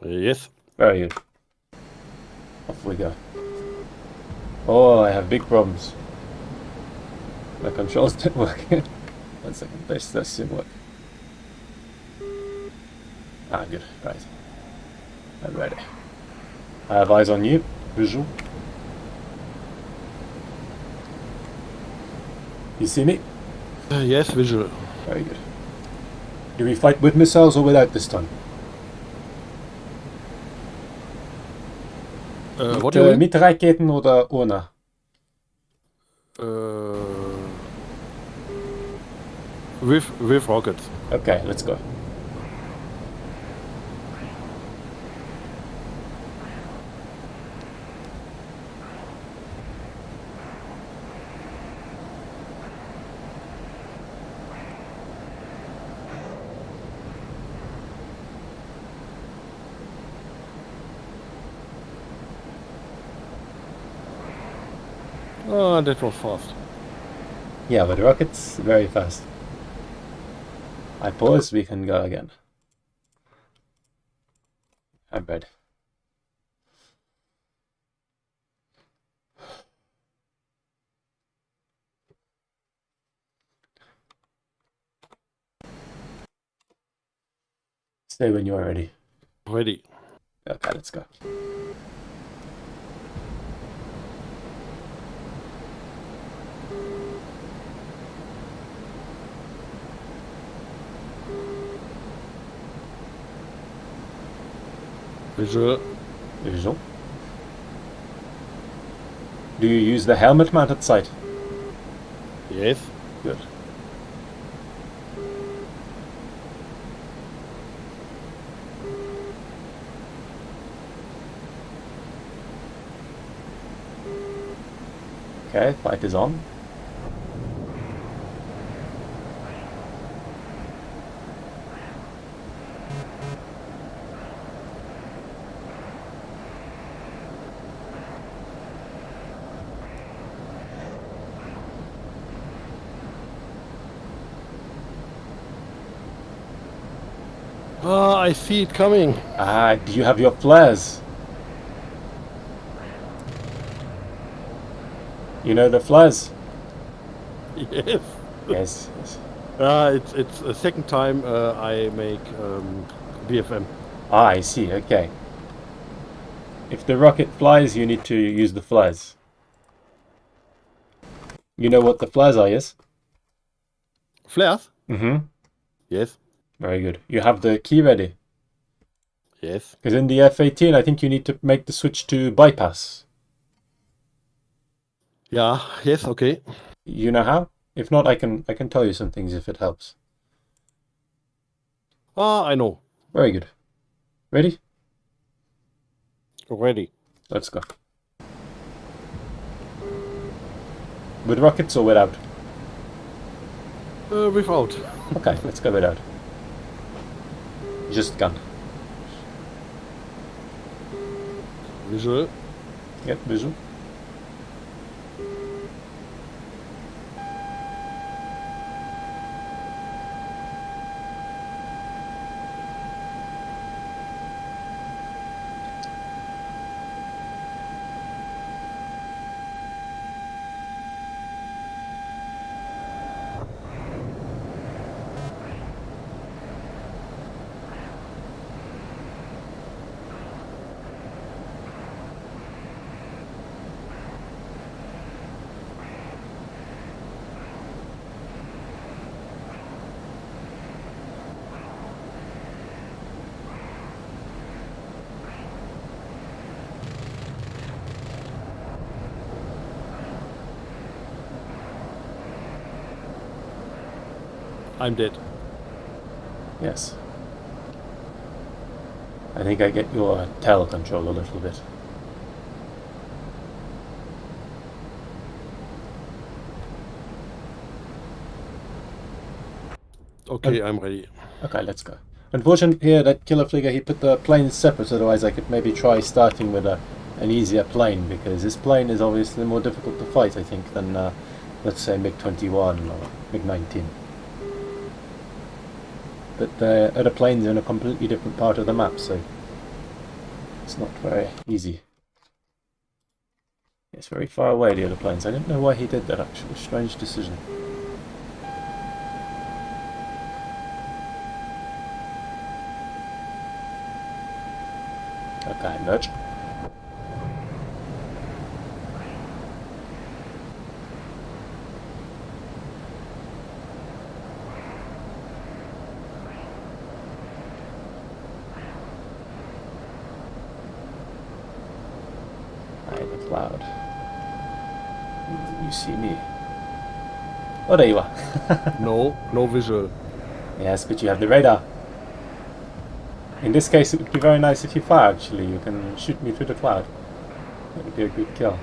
Yes. Very good. Off we go. Oh, I have big problems. My controls didn't work. 1 second, this didn't work. Ah, good, right. I'm ready. I have eyes on you, visual. You see me? Yes, visual. Very good. Do we fight with missiles or without this time? What do you mean? Mit Raketen oder ohne? With rockets. Okay, let's go. Oh, that was fast. Yeah, but rockets very fast. I pause, we can go again. I'm ready. Say when you are ready. Ready. Okay, let's go. Visual. Visual. Do you use the helmet mounted sight? Yes. Good. Okay, fight is on. Ah, I see it coming. Ah, do you have your flares? You know the flares? Yes. Yes. It's a second time I make BFM. Ah, I see, okay. If the rocket flies, you need to use the flares. You know what the flares are, yes? Flares? Mm-hmm. Yes. Very good. You have the key ready. Yes. Because in the F-18, I think you need to make the switch to bypass. Yeah. Yes. Okay. You know how? If not, I can tell you some things if it helps. Ah, I know. Very good. Ready? Ready. Let's go. With rockets or without? Without. Okay, let's go without. Just gun. Visual. Yep, visual. I'm dead. Yes. I think I get your tail control a little bit. Okay, I'm ready. Okay, let's go. Unfortunately here, that killer figure, he put the planes separate, otherwise I could maybe try starting with an easier plane, because this plane is obviously more difficult to fight, I think, than, let's say, MiG-21 or MiG-19. But the other planes are in a completely different part of the map, so It's not very easy. It's very far away, the other planes. I don't know why he did that, actually. Strange decision. Okay, merge. The cloud. You see me. Oh, there you are. No visual. Yes, but you have the radar. In this case, it would be very nice if you fire, actually. You can shoot me through the cloud. That would be a good kill.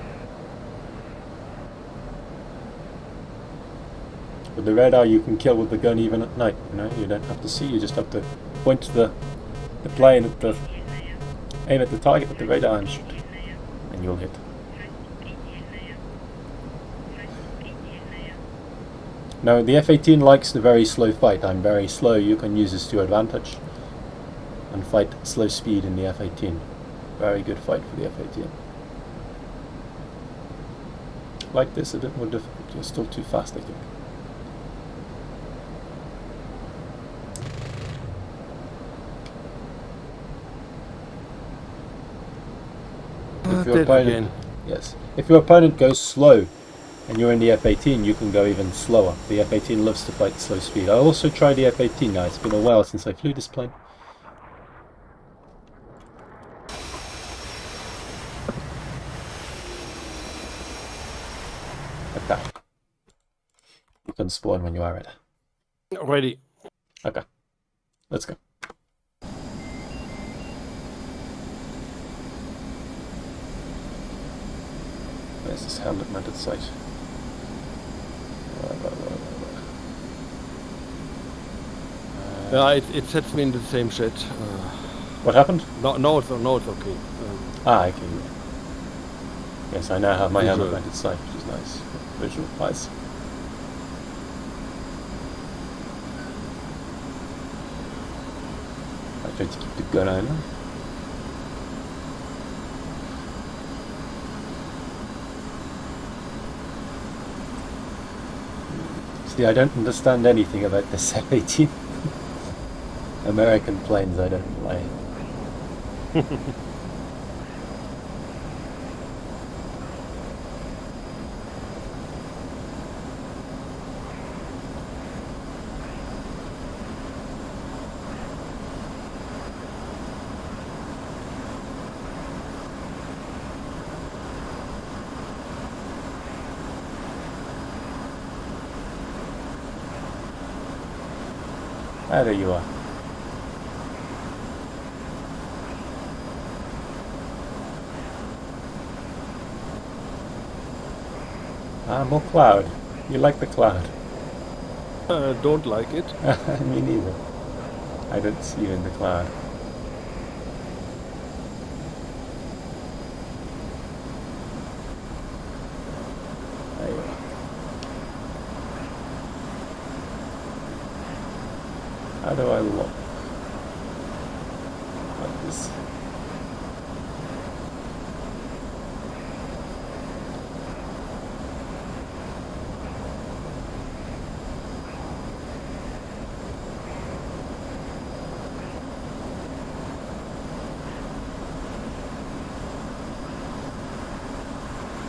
With the radar, you can kill with the gun even at night. You know, you don't have to see. You just have to point the plane at the aim at the target with the radar and shoot, and you'll hit. Now, the F-18 likes the very slow fight. I'm very slow. You can use this to your advantage and fight slow speed in the F-18. Very good fight for the F-18. Like this, a bit more difficult. You're still too fast, I think. If your opponent, yes, if your opponent goes slow and you're in the F-18, you can go even slower. The F-18 loves to fight slow speed. I also tried the F-18 now. It's been a while since I flew this plane. Okay. You can spawn when you are ready. Ready. Okay. Let's go. Where's this helmet mounted sight? Yeah, it sets me in the same shit. What happened? No, it's okay. Okay. Yes, I now have my Visual. helmet mounted sight, which is nice. Visual eyes. I try to keep the gun on. See, I don't understand anything about this F-18. American planes I don't fly. Ah, there you are. Ah, more cloud. You like the cloud? Don't like it. Me neither. I don't see you in the cloud. There you are. How do I look? Like this.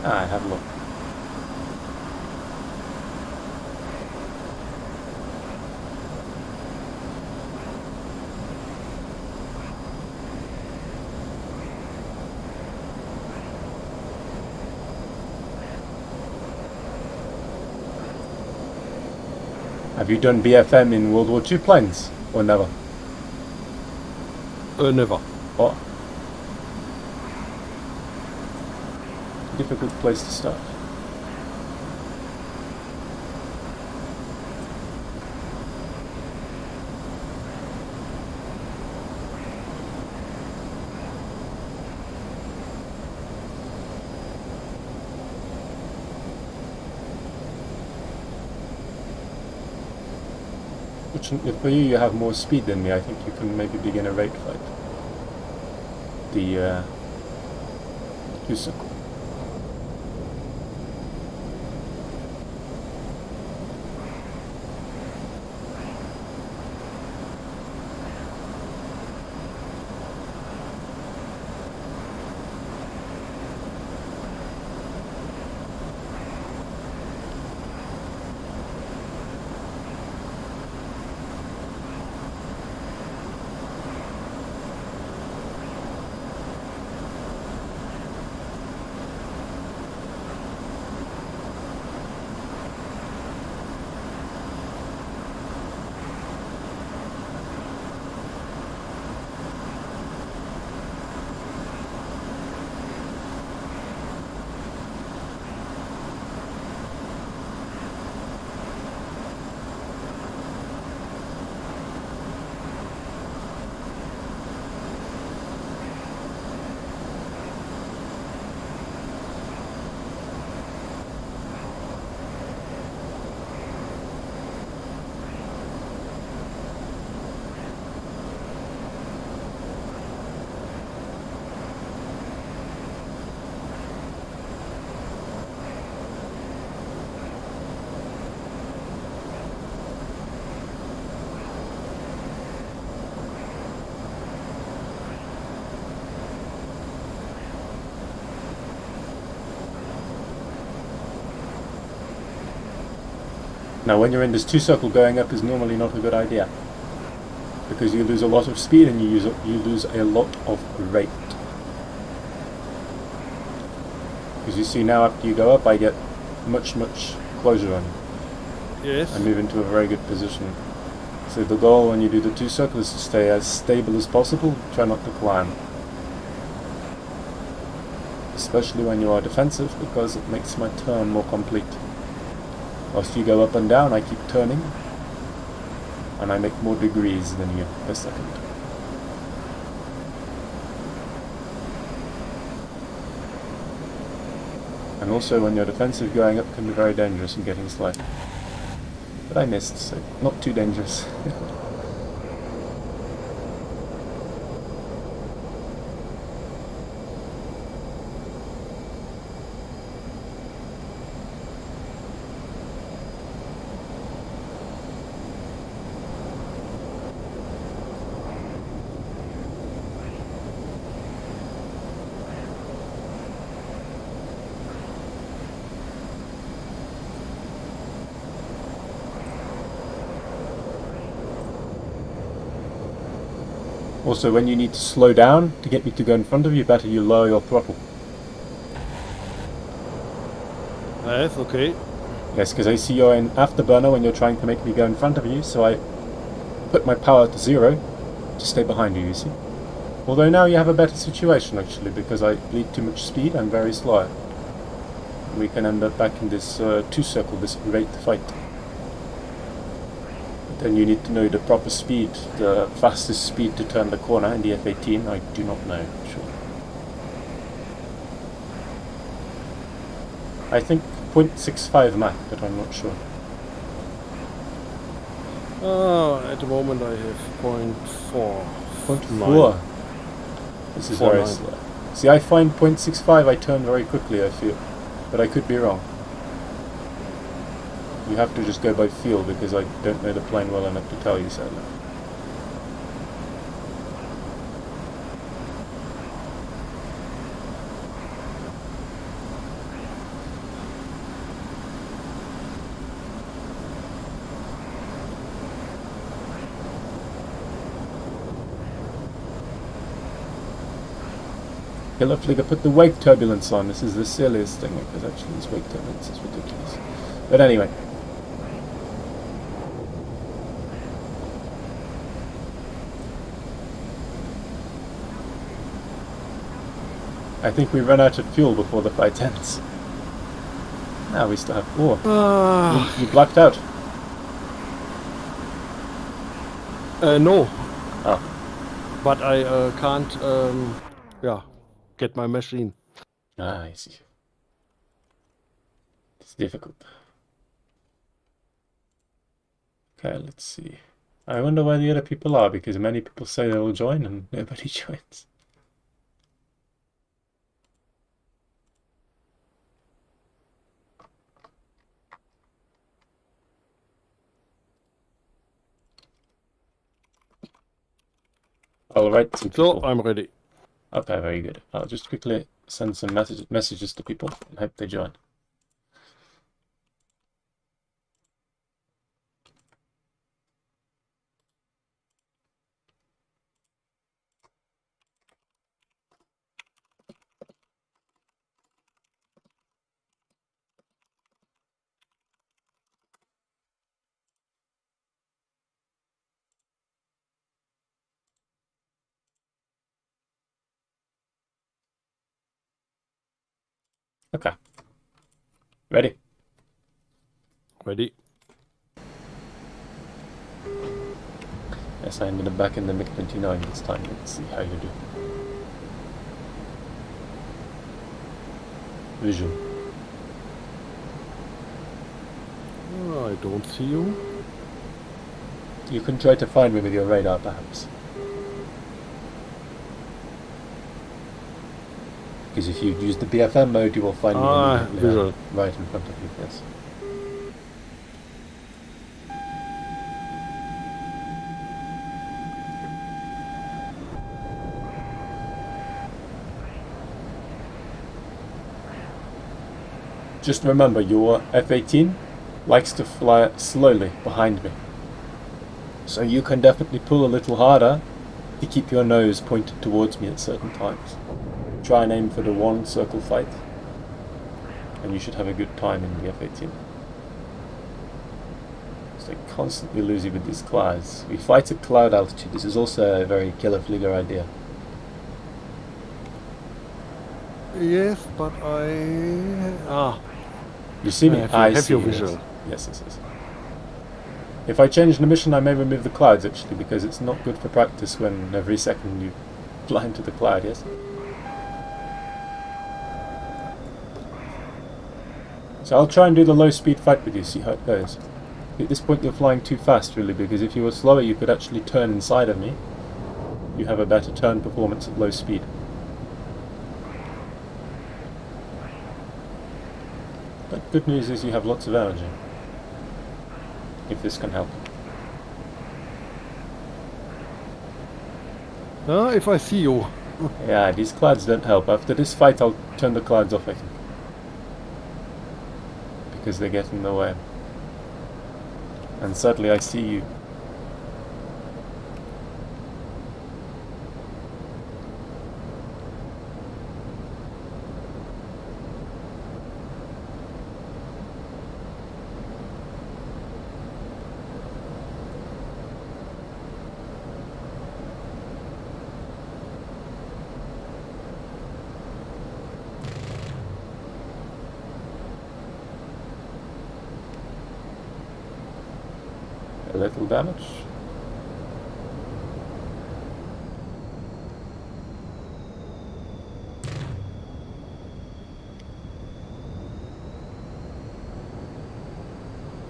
Ah, I have a look. Have you done BFM in World War II planes? Or never? Never. What? Difficult place to start. Fortunately for you, you have more speed than me. I think you can maybe begin a rate fight. the two-circle. Now when you're in this two-circle, going up is normally not a good idea, because you lose a lot of speed and you lose a lot of rate. Because you see now after you go up I get much closer on you. Yes. I move into a very good position. So the goal when you do the two-circle is to stay as stable as possible, try not to climb. Especially when you are defensive, because it makes my turn more complete. Whilst you go up and down, I keep turning, and I make more degrees than you per second. And also when you're defensive, going up can be very dangerous and getting slow. But I missed, so not too dangerous. Also, when you need to slow down to get me to go in front of you, better you lower your throttle. Yes, okay. Yes, because I see you're in afterburner when you're trying to make me go in front of you, so I put my power to 0 to stay behind you, you see. Although now you have a better situation actually, because I bleed too much speed, I'm very slow. We can end up back in this two-circle, this rate fight. Then you need to know the proper speed, the fastest speed to turn the corner in the F18, I do not know, sure. I think 0.65 Mach, but I'm not sure. At the moment I have 0.4. 0.4. This is very slow. See, I find 0.65 I turn very quickly, I feel. But I could be wrong. You have to just go by feel, because I don't know the plane well enough to tell you so. Killer Flicker put the wake turbulence on. This is the silliest thing, because actually this wake turbulence is ridiculous. But anyway. I think we run out of fuel before the fight ends. Now we still have... Oh, you blacked out. No. Oh. But I can't, get my machine. Ah, I see. It's difficult. Okay, let's see. I wonder where the other people are, because many people say they will join and nobody joins. I'll write to people. So, I'm ready. Okay, very good. I'll just quickly send some messages to people and hope they join. Okay. Ready? Ready. Yes, I ended up back in the MiG-29 this time. Let's see how you do. Visual. Oh, I don't see you. You can try to find me with your radar, perhaps. Because if you use the BFM mode, you will find me visual. right in front of you, yes. Just remember, your F-18 likes to fly slowly behind me. So you can definitely pull a little harder to keep your nose pointed towards me at certain times. Try and aim for the one circle fight, and you should have a good time in the F-18. So I constantly lose you with these clouds. We fight at cloud altitude. This is also a very killer flieger idea. Yes, but You see me? I have see your you, visual. Yes. If I change the mission, I may remove the clouds, actually, because it's not good for practice when every second you fly into the cloud, yes? So I'll try and do the low speed fight with you, see how it goes. At this point you're flying too fast, really, because if you were slower you could actually turn inside of me. You have a better turn performance at low speed. But good news is you have lots of energy. If this can help. If I see you. Yeah, these clouds don't help. After this fight I'll turn the clouds off, I think. Because they get in the way. And sadly I see you. A little damage.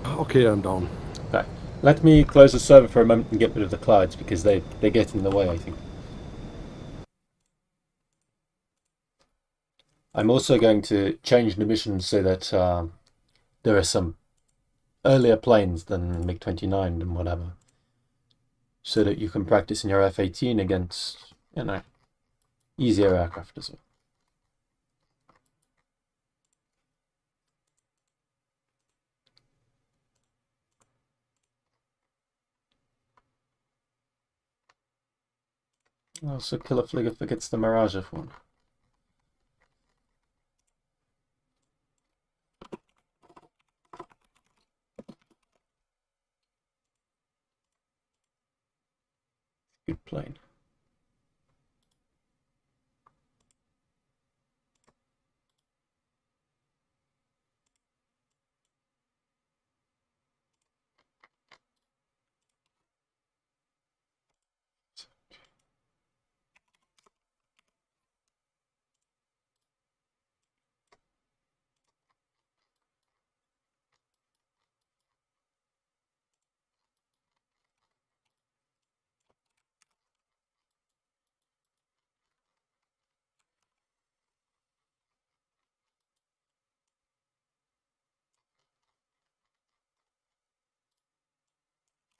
Okay, I'm down. Okay. Let me close the server for a moment and get rid of the clouds because they get in the way, I think. I'm also going to change the mission so that there are some earlier planes than MiG-29 and whatever, so that you can practice in your F-18 against, you know, easier aircraft as well. Also, Killer Flieger forgets the Mirage F1. Good plane.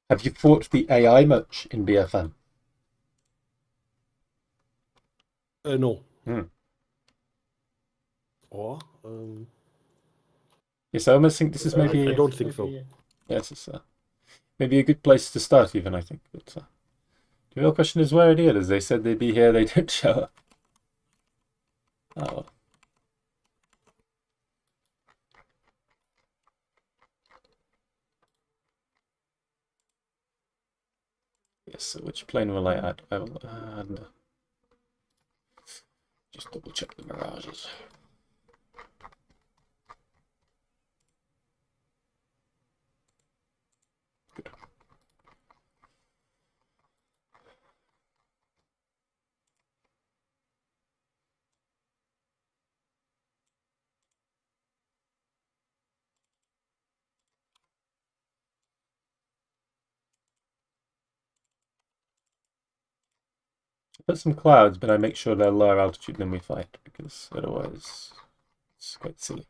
Have you fought the AI much in BFM? No. Hmm. Or Yes, I almost think this is maybe. I don't think so. Yes, it's maybe a good place to start, even, I think. But the real question is where are the others? They said they'd be here, they didn't show up. Oh, well. Yes, so which plane will I add? I will add. Just double check the mirages. Good. Put some clouds, but I make sure they're lower altitude than we fight, because otherwise it's quite silly.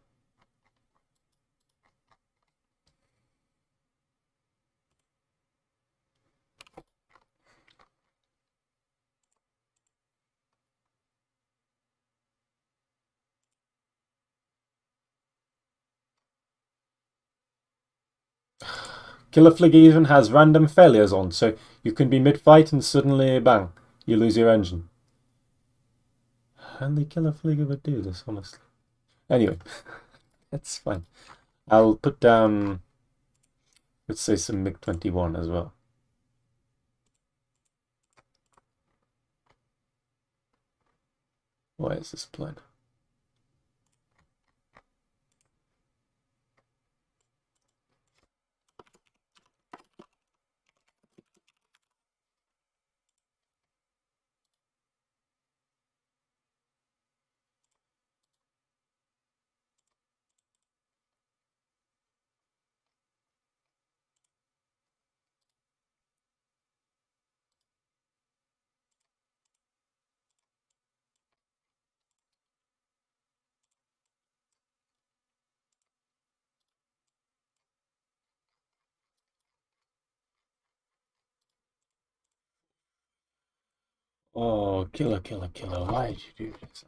Killer Fligger even has random failures on, so you can be mid-fight and suddenly, bang, you lose your engine. Only Killer Fligger would do this, honestly. Anyway, that's fine. I'll put down, let's say, some MiG-21 as well. Why is this plane? Oh, killer, why did you do this?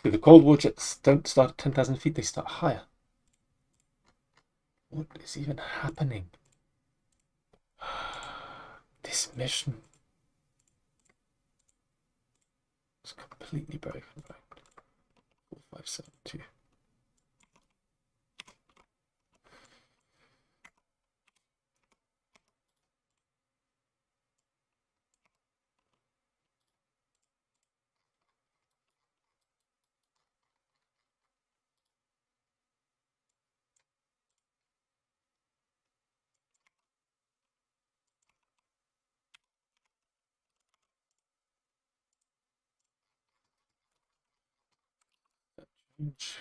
See, the Cold War jets don't start at 10,000 feet, they start higher. What is even happening? This mission is completely broken. Right? 4572. Change.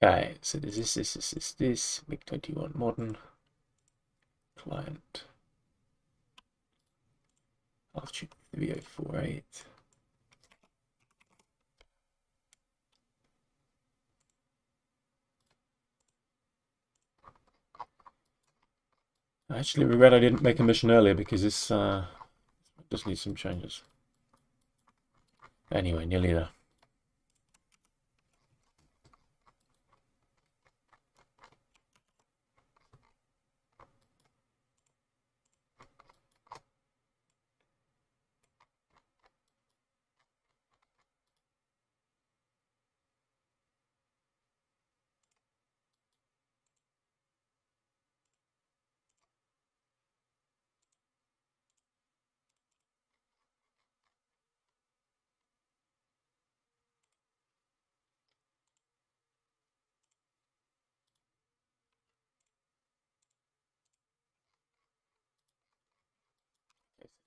Okay, so this MiG-21 modern client altitude 3048. I actually regret I didn't make a mission earlier because this does need some changes. Anyway, nearly there.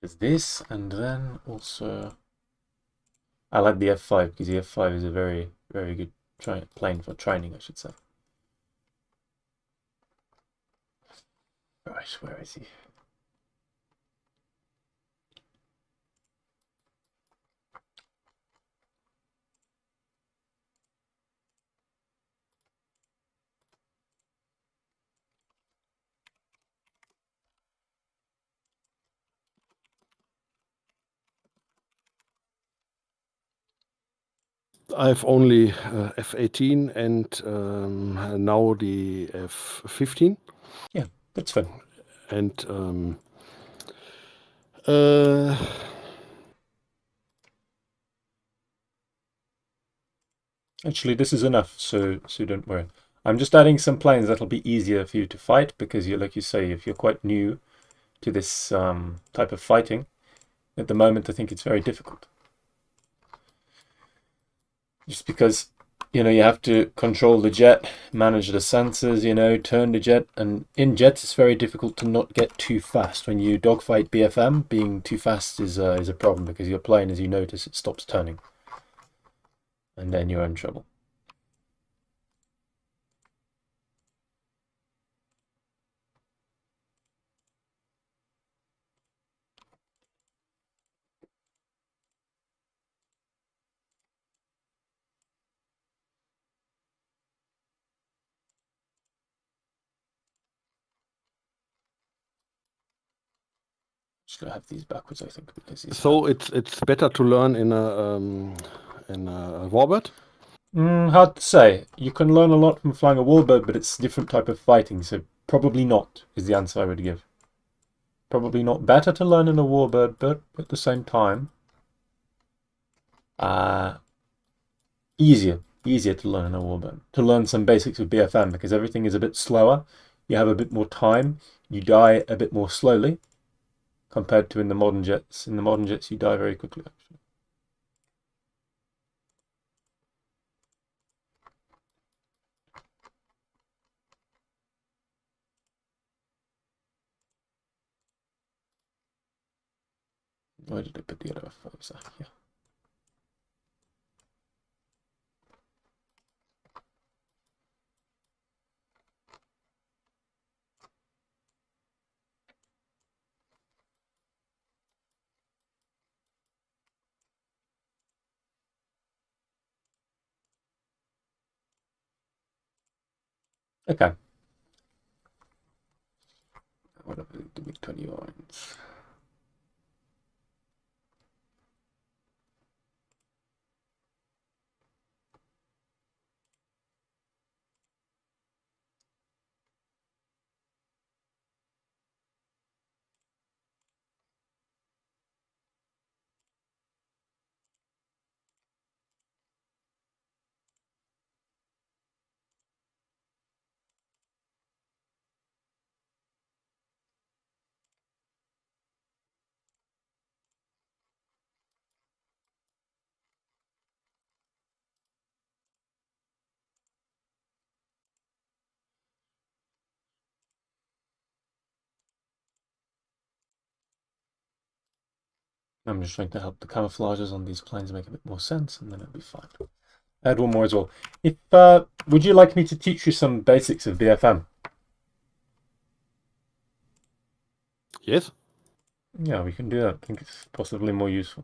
There's this, and then also I like the F5 because the F5 is a very, very good plane for training, I should say. Right, where is he? I've only F18 and now the F15. Yeah, that's fine. And actually, this is enough, so don't worry. I'm just adding some planes that'll be easier for you to fight, because you, like you say, if you're quite new to this type of fighting, at the moment I think it's very difficult. Just because, you know, you have to control the jet, manage the sensors, you know, turn the jet, and in jets it's very difficult to not get too fast. When you dogfight BFM, being too fast is a problem, because your plane, as you notice, it stops turning. And then you're in trouble. Just gonna have these backwards, I think, because these so it's better to learn in a warbird. hard to say. You can learn a lot from flying a warbird, but it's a different type of fighting, so probably not is the answer I would give. Probably not better to learn in a warbird, but at the same time, easier to learn in a warbird. To learn some basics of BFM, because everything is a bit slower. You have a bit more time. You die a bit more slowly compared to in the modern jets. In the modern jets, you die very quickly, actually. Where did I put the other photos? Yeah. Okay. What are the MiG-21s? I'm just trying to help the camouflages on these planes make a bit more sense, and then it'll be fine. Add one more as well. If would you like me to teach you some basics of BFM? Yes. Yeah, we can do that. I think it's possibly more useful.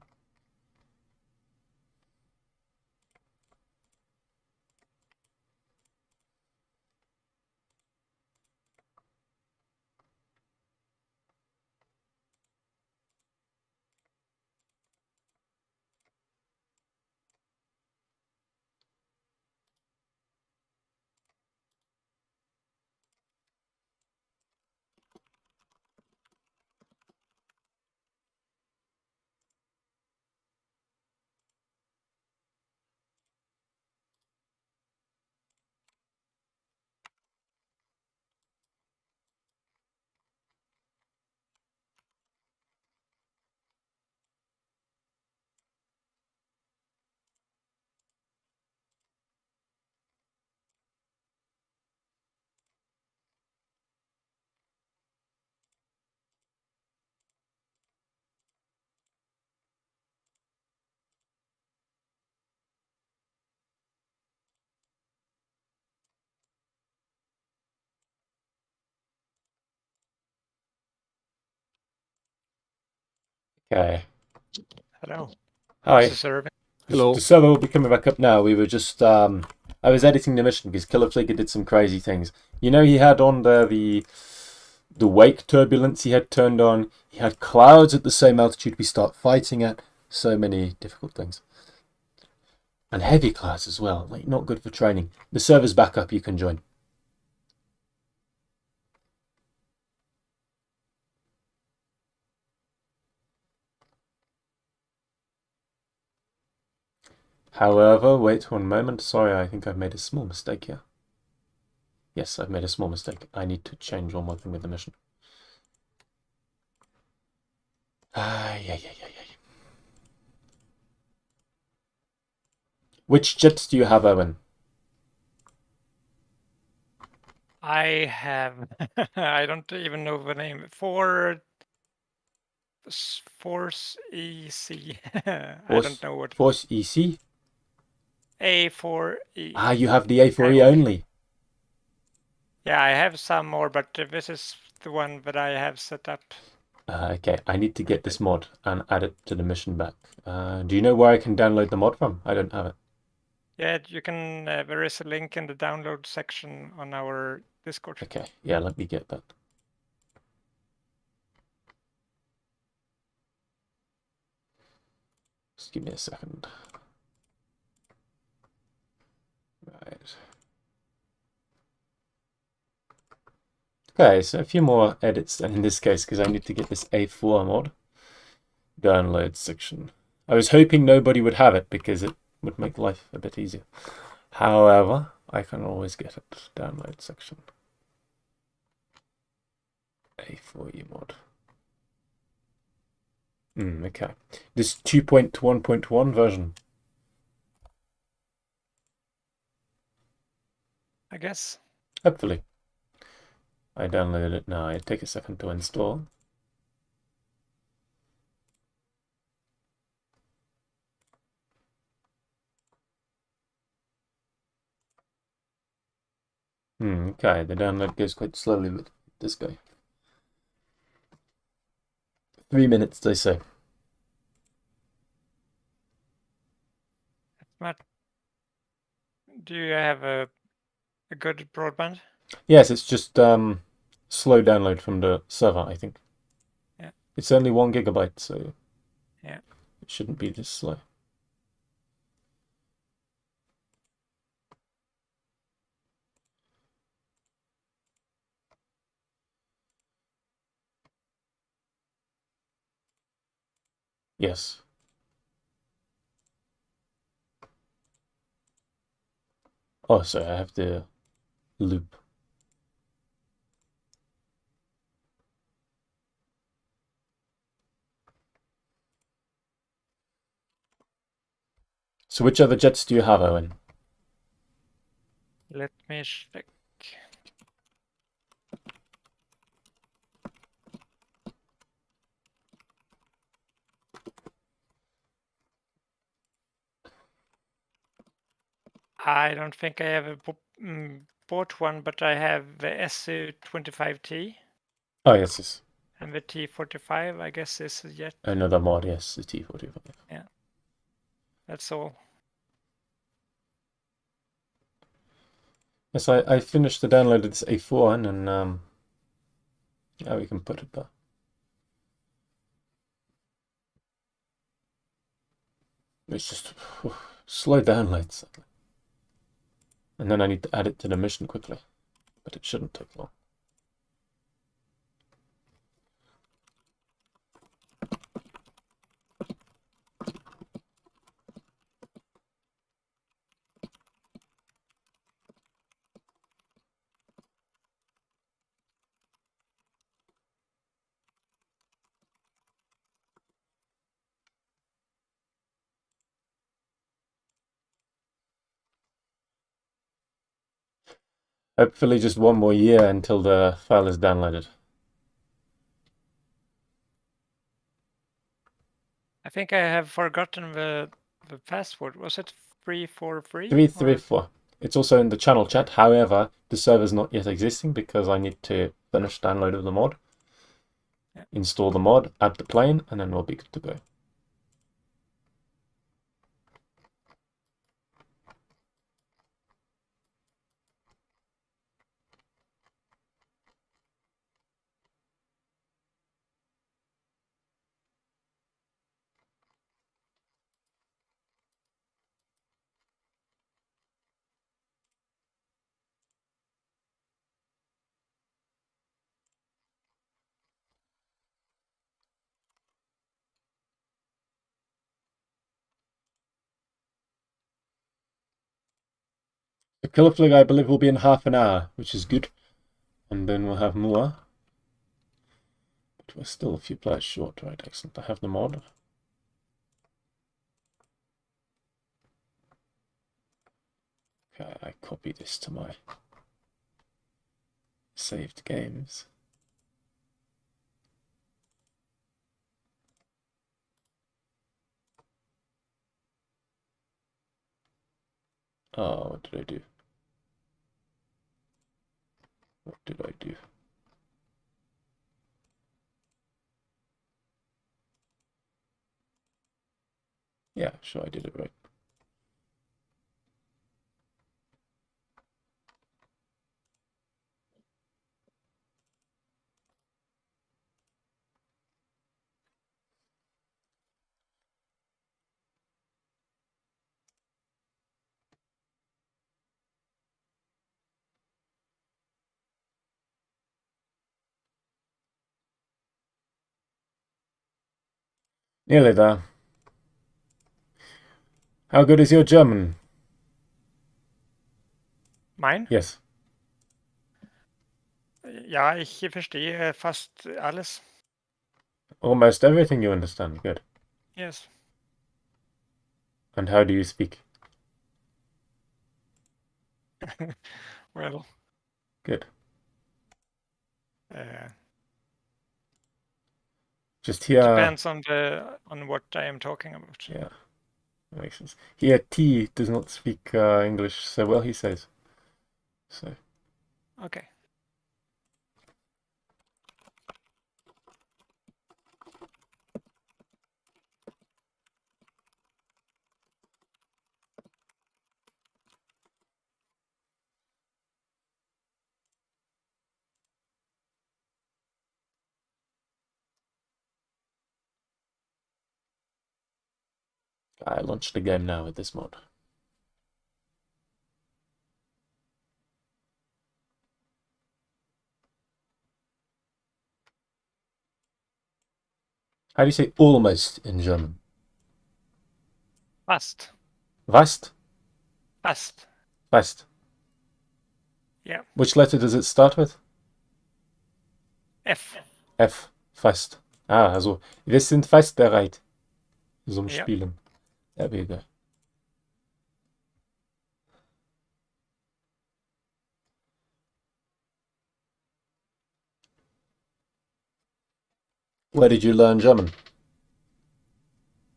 Okay. Hello. Hi. This is Irving. Hello. The server will be coming back up now. We were just I was editing the mission because Killer Flicker did some crazy things. You know, he had on there the wake turbulence he had turned on. He had clouds at the same altitude we start fighting at. So many difficult things. And heavy class as well, like not good for training. The server's back up, you can join. However, wait one moment. Sorry, I think I've made a small mistake here. Yes, I've made a small mistake. I need to change one more thing with the mission. Yeah. Which jets do you have, Owen? I have, I don't even know the name. Force EC. I don't know what. Force EC? A4E. Ah, you have the A4E only. Yeah, I have some more, but this is the one that I have set up. Okay, I need to get this mod and add it to the mission back. Do you know where I can download the mod from? I don't have it. Yeah, you can. There is a link in the download section on our Discord. Okay, yeah, let me get that. Just give me a second. Right. Okay, so a few more edits then in this case, because I need to get this A4 mod. Download section. I was hoping nobody would have it because it would make life a bit easier. However, I can always get it. Download section. A4E mod. Okay. This 2.1.1 version. I guess. Hopefully. I downloaded it now. It take a second to install. Okay, the download goes quite slowly with this guy. 3 minutes, they say. Matt, do you have a good broadband? Yes, it's just slow download from the server, I think. Yeah. It's only 1 gigabyte, so yeah, it shouldn't be this slow. Yes. Oh, sorry, I have the loop. So which other jets do you have, Owen? let me check. I don't think I have bought one, but I have the SU25T. Oh, yes. And the T45, I guess, is yet. Another mod, yes, the T45. Yeah. That's all. Yes, I finished the download of this A4 and yeah, we can put it there. It's just slow downloads. And then I need to add it to the mission quickly, but it shouldn't take long. Hopefully just 1 more year until the file is downloaded. I think I have forgotten the password. Was it 343? 334. It's also in the channel chat. However, the server's not yet existing because I need to finish download of the mod, install the mod, add the plane, and then we'll be good to go. The killer flag, I believe, will be in half an hour, which is good. And then we'll have more. But we're still a few players short, right? Excellent. I have the mod. Okay, I copy this to my saved games. Oh, what did I do? What did I do? Yeah, sure, I did it right. Nearly there. How good is your German? Mine? Yes. Ja, ich verstehe fast alles. Almost everything you understand. Good. Yes. And how do you speak? Well, Good. uh, Just here. depends on what I am talking about. Yeah, that makes sense. Here, T does not speak English so well, he says. So. Okay. I launched the game now with this mod. How do you say almost in German? Fast. Fast? Fast. Fast. Yeah. Which letter does it start with? F. F. Fast. Ah, also, wir sind fast bereit zum Ja. Spielen. There we go. Where did you learn German?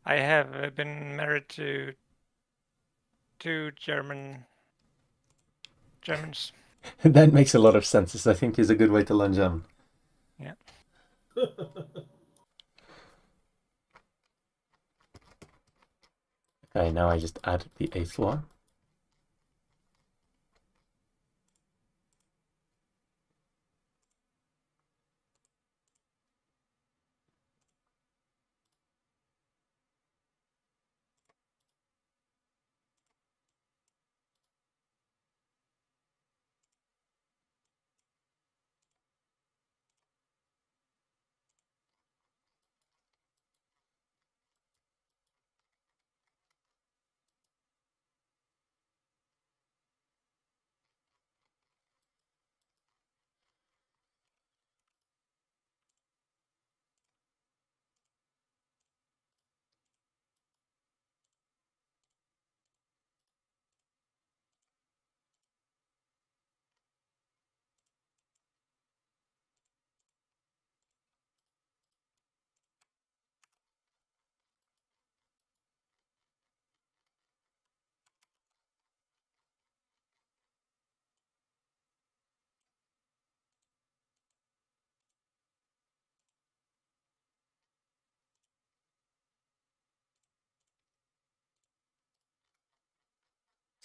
I have been married to two Germans. That makes a lot of sense. This, I think, is a good way to learn German. Yeah. Okay, now I just add the A4.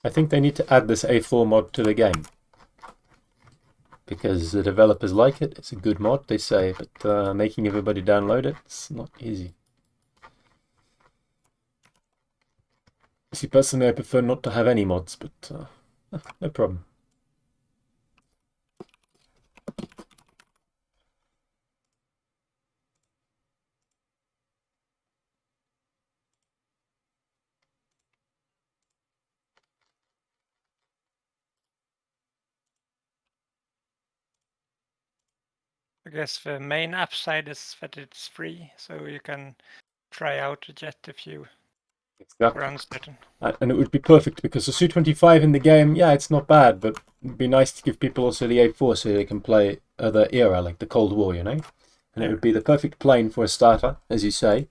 I think they need to add this A4 mod to the game. Because the developers like it, it's a good mod, they say, but making everybody download it, it's not easy. See, personally, I prefer not to have any mods, but no problem. I guess the main upside is that it's free, so you can try out a jet if you Exactly. are uncertain. And it would be perfect because the Su-25 in the game, yeah, it's not bad, but it'd be nice to give people also the A4 so they can play other era, like the Cold War, you know? And it would be the perfect plane for a starter, as you say.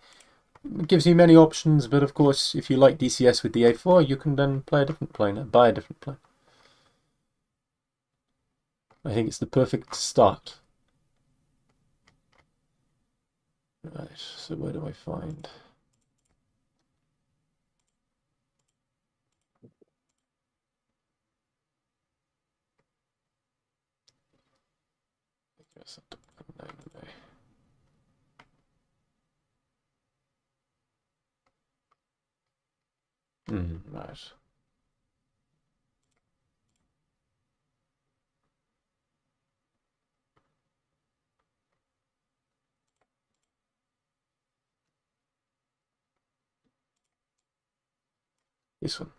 It gives you many options, but of course, if you like DCS with the A4, you can then play a different plane, buy a different plane. I think it's the perfect start. Right, so where do I find... Right. This one.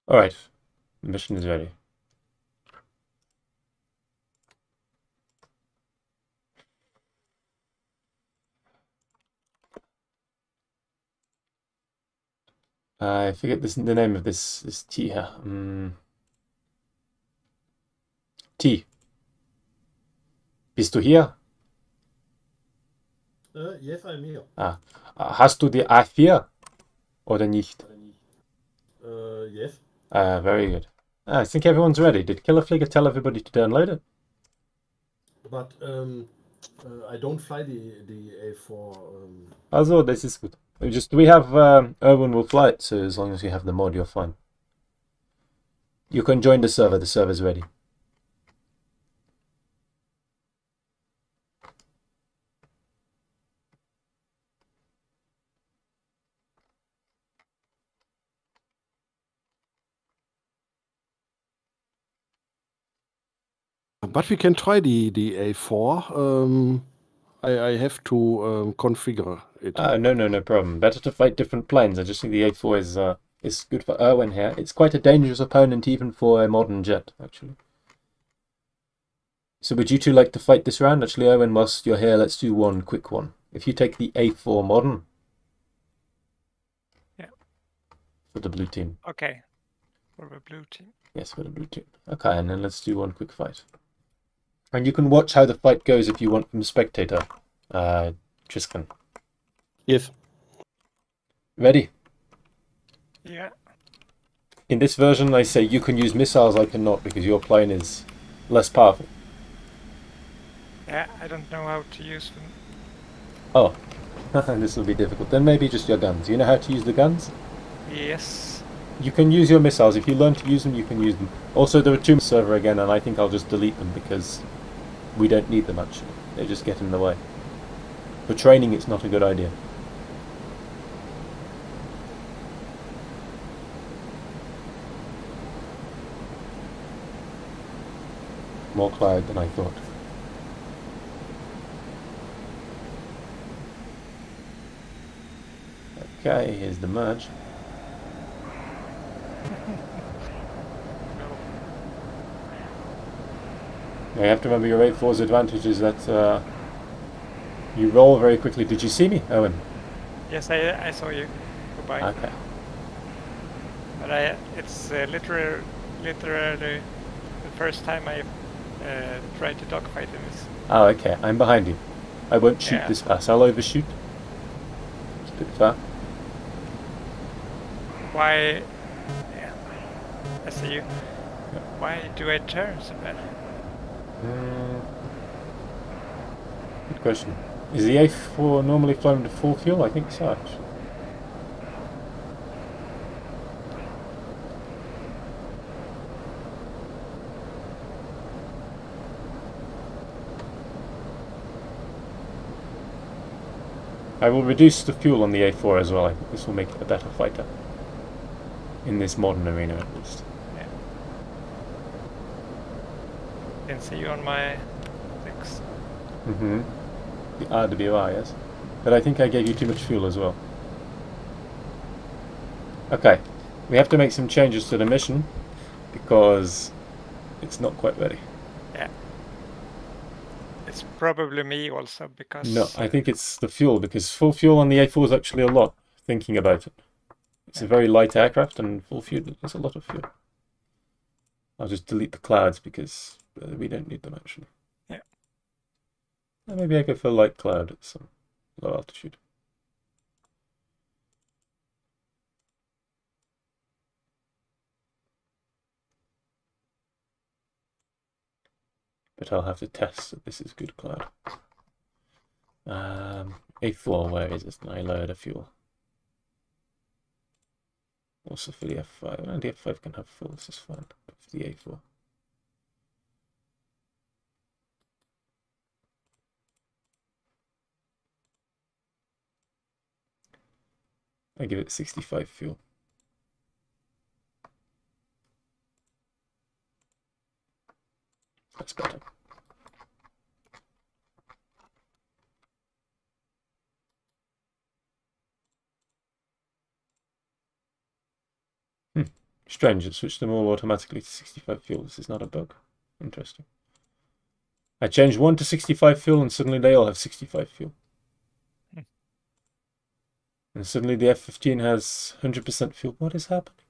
All right, the mission is ready. I forget the name of this T here. T. Bist du hier? Yes, I'm here. Hast du die A4 oder nicht? Yes. Very good. I think everyone's ready. Did Killerflieger tell everybody to download it? But I don't fly the A4. Also, this is good. We have Erwin will fly it, so as long as you have the mod, you're fine. You can join the server. The server's ready. But we can try the A4. I have to configure it. No problem. Better to fight different planes. I just think the A4 is good for Erwin here. It's quite a dangerous opponent even for a modern jet, actually. So would you two like to fight this round? Actually, Erwin, whilst you're here, let's do one quick one. If you take the A4 modern. Yeah. For the blue team. Okay. For the blue team. Yes, for the blue team. Okay, and then let's do one quick fight. And you can watch how the fight goes if you want from spectator, Tristan. Yes. Ready? Yeah. In this version, I say you can use missiles, I cannot, because your plane is less powerful. Yeah, I don't know how to use them. Oh, this will be difficult. Then maybe just your guns. You know how to use the guns? Yes. You can use your missiles. If you learn to use them, you can use them. Also, there are two server again, and I think I'll just delete them because we don't need them, actually. They just get in the way. For training, it's not a good idea. More cloud than I thought. Okay, here's the merge. Now you have to remember your 8-4's advantage is that you roll very quickly. Did you see me, Owen? Yes, I saw you. Goodbye. Okay. But it's literally the first time I tried to dogfight in this. Oh, okay. I'm behind you. I won't shoot this pass. I'll overshoot. It's a bit far. Why? Yeah, I see you. Yeah. Why do I turn so bad? Good question. Is the A4 normally flown to full fuel? I think so, actually. I will reduce the fuel on the A4 as well. I think this will make it a better fighter. In this modern arena, at least. Yeah. Can see you on my things. Mm-hmm. The RWR, yes. But I think I gave you too much fuel as well. Okay. We have to make some changes to the mission because it's not quite ready. Yeah. It's probably me also because... No, I think it's the fuel because full fuel on the A4 is actually a lot, thinking about it. It's a very light aircraft and full fuel, there's a lot of fuel. I'll just delete the clouds because we don't need them actually. Yeah. Maybe I go for light cloud at some low altitude. But I'll have to test that this is good cloud. A4, where is it? I lowered the fuel. Also for the F5. And the F5 can have full, this is fine. But for the A4. I give it 65 fuel. That's better. Strange, it switched them all automatically to 65 fuel. This is not a bug. Interesting. I changed one to 65 fuel and suddenly they all have 65 fuel. And suddenly the F-15 has 100% fuel. What is happening?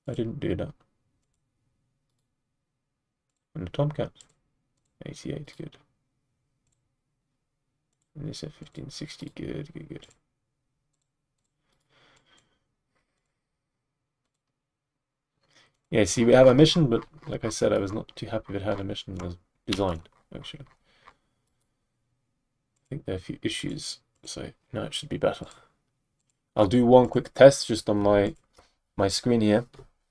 I didn't do that. And the Tomcat, 88, good. And this F-15, 60, good. Yeah, see, we have a mission, but like I said, I was not too happy with how the mission was designed, actually. I think there are a few issues, so now it should be better. I'll do one quick test just on my screen here.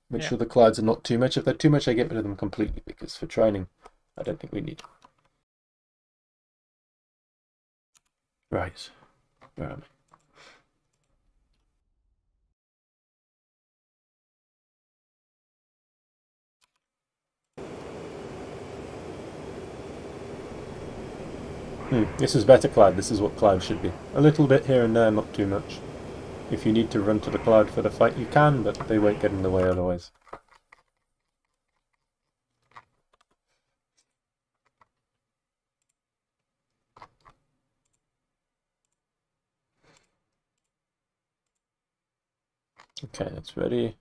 Make sure the clouds are not too much. If they're too much, I get rid of them completely, because for training, I don't think we need. Right. Where am I? This is better cloud. This is what cloud should be. A little bit here and there, not too much. If you need to run to the cloud for the fight, you can, but they won't get in the way otherwise. Okay, that's ready.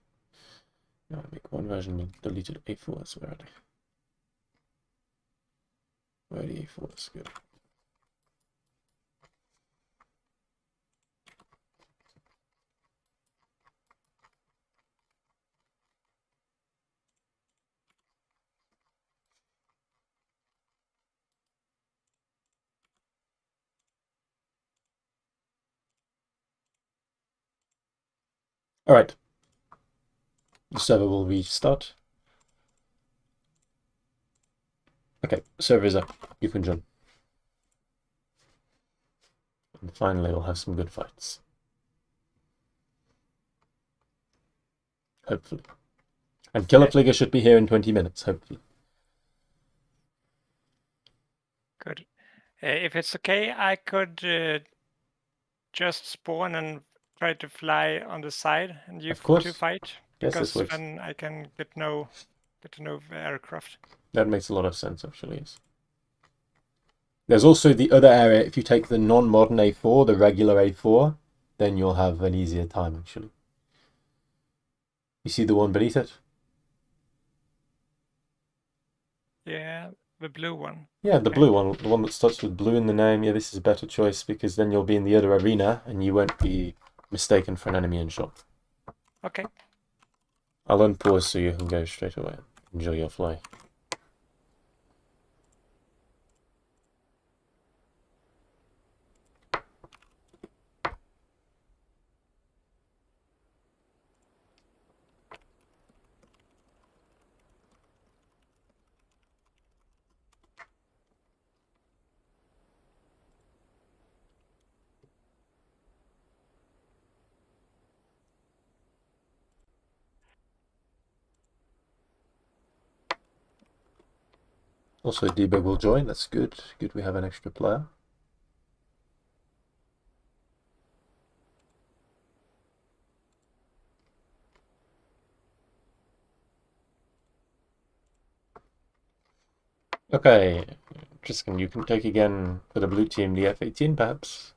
Now I make one version of deleted A4, that's ready. Ready A4, that's good. All right. The server will restart. Okay, server is up. You can join. And finally, we'll have some good fights. Hopefully. And Killer Fligger should be here in 20 minutes, hopefully. Good. If it's okay, I could just spawn and try to fly on the side, and you two fight. Yes, because this works. then I can get to know aircraft. That makes a lot of sense, actually. Yes. There's also the other area. If you take the non-modern A4, the regular A4, then you'll have an easier time, actually. You see the one beneath it? Yeah, the blue one. Yeah, the blue one, the one that starts with blue in the name. Yeah, this is a better choice because then you'll be in the other arena and you won't be mistaken for an enemy and shot. Okay. I'll unpause so you can go straight away. Enjoy your fly. Also, debug will join. That's good. Good, we have an extra player. Okay, Tristan, you can take again for the blue team the F-18 perhaps,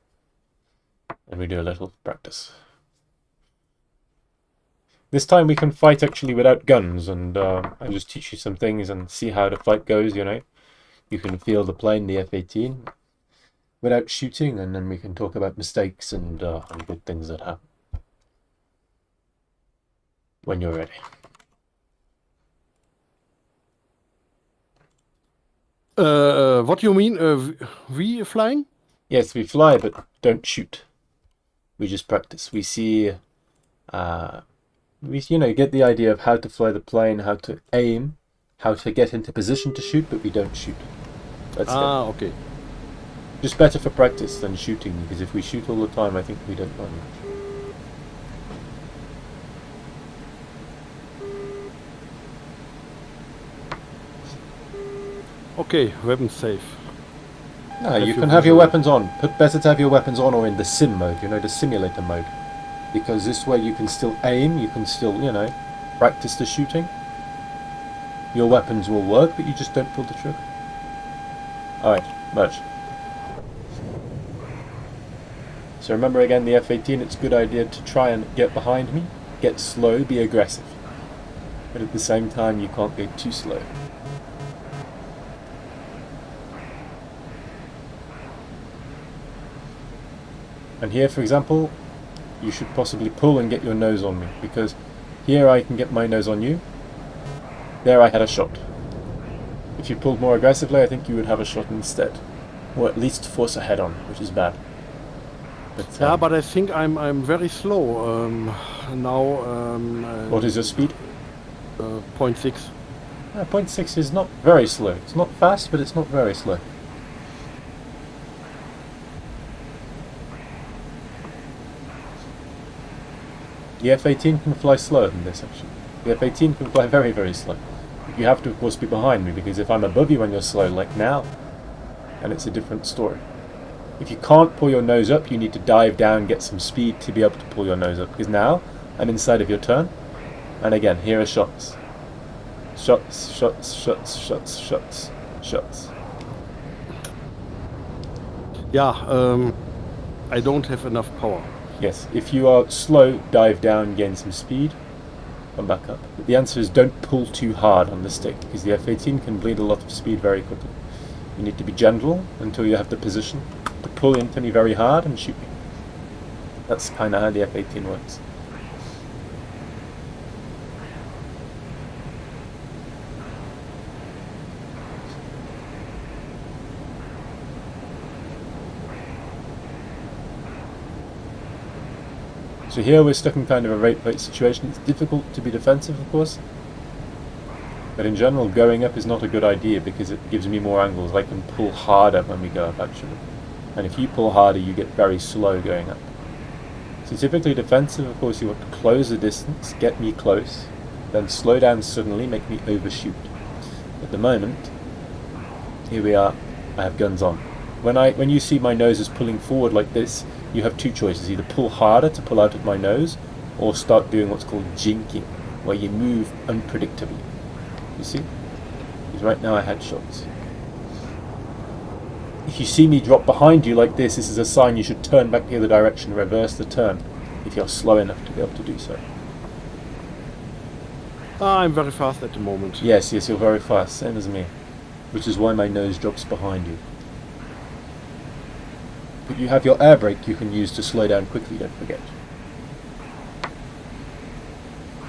and we do a little practice. This time we can fight actually without guns, and I'll just teach you some things and see how the fight goes, you know. You can feel the plane, the F-18, without shooting, and then we can talk about mistakes and good things that happen. When you're ready. What do you mean? We flying? Yes, we fly, but don't shoot. We just practice. We see, we get the idea of how to fly the plane, how to aim, how to get into position to shoot, but we don't shoot. That's okay. Just better for practice than shooting, because if we shoot all the time, I think we don't learn much. Okay, weapons safe. No, you can have your weapons on. Better to have your weapons on or in the sim mode, you know, the simulator mode. Because this way you can still aim, you can still, you know, practice the shooting. Your weapons will work, but you just don't pull the trigger. Alright, merge. So remember again, the F-18, it's a good idea to try and get behind me, get slow, be aggressive. But at the same time, you can't go too slow. And here, for example, you should possibly pull and get your nose on me, because here I can get my nose on you. There I had a shot. If you pulled more aggressively, I think you would have a shot instead. Or at least force a head-on, which is bad. But, yeah, but I think I'm very slow now. What is your speed? 0.6. 0.6 is not very slow. It's not fast, but it's not very slow. The F-18 can fly slower than this, actually. The F-18 can fly very, very slow. You have to, of course, be behind me, because if I'm above you when you're slow, like now, then it's a different story. If you can't pull your nose up, you need to dive down, get some speed to be able to pull your nose up, because now I'm inside of your turn, and again, here are shots. Shots, shots, shots, shots, shots, shots. Yeah, I don't have enough power. Yes, if you are slow, dive down, gain some speed, come back up. But the answer is don't pull too hard on the stick, because the F-18 can bleed a lot of speed very quickly. You need to be gentle until you have the position to pull into me very hard and shoot me. That's kind of how the F-18 works. So here we're stuck in kind of a rate-fight situation. It's difficult to be defensive, of course, but in general going up is not a good idea because it gives me more angles. I can pull harder when we go up, actually, and if you pull harder you get very slow going up. So typically defensive, of course, you want to close the distance, get me close, then slow down suddenly, make me overshoot. At the moment, here we are, I have guns on. When you see my nose is pulling forward like this, you have two choices: either pull harder to pull out of my nose, or start doing what's called jinking, where you move unpredictably. You see? Because right now I had shots. If you see me drop behind you like this is a sign you should turn back the other direction, reverse the turn, if you're slow enough to be able to do so. I'm very fast at the moment. Yes, you're very fast, same as me. Which is why my nose drops behind you. But you have your air brake you can use to slow down quickly, don't forget.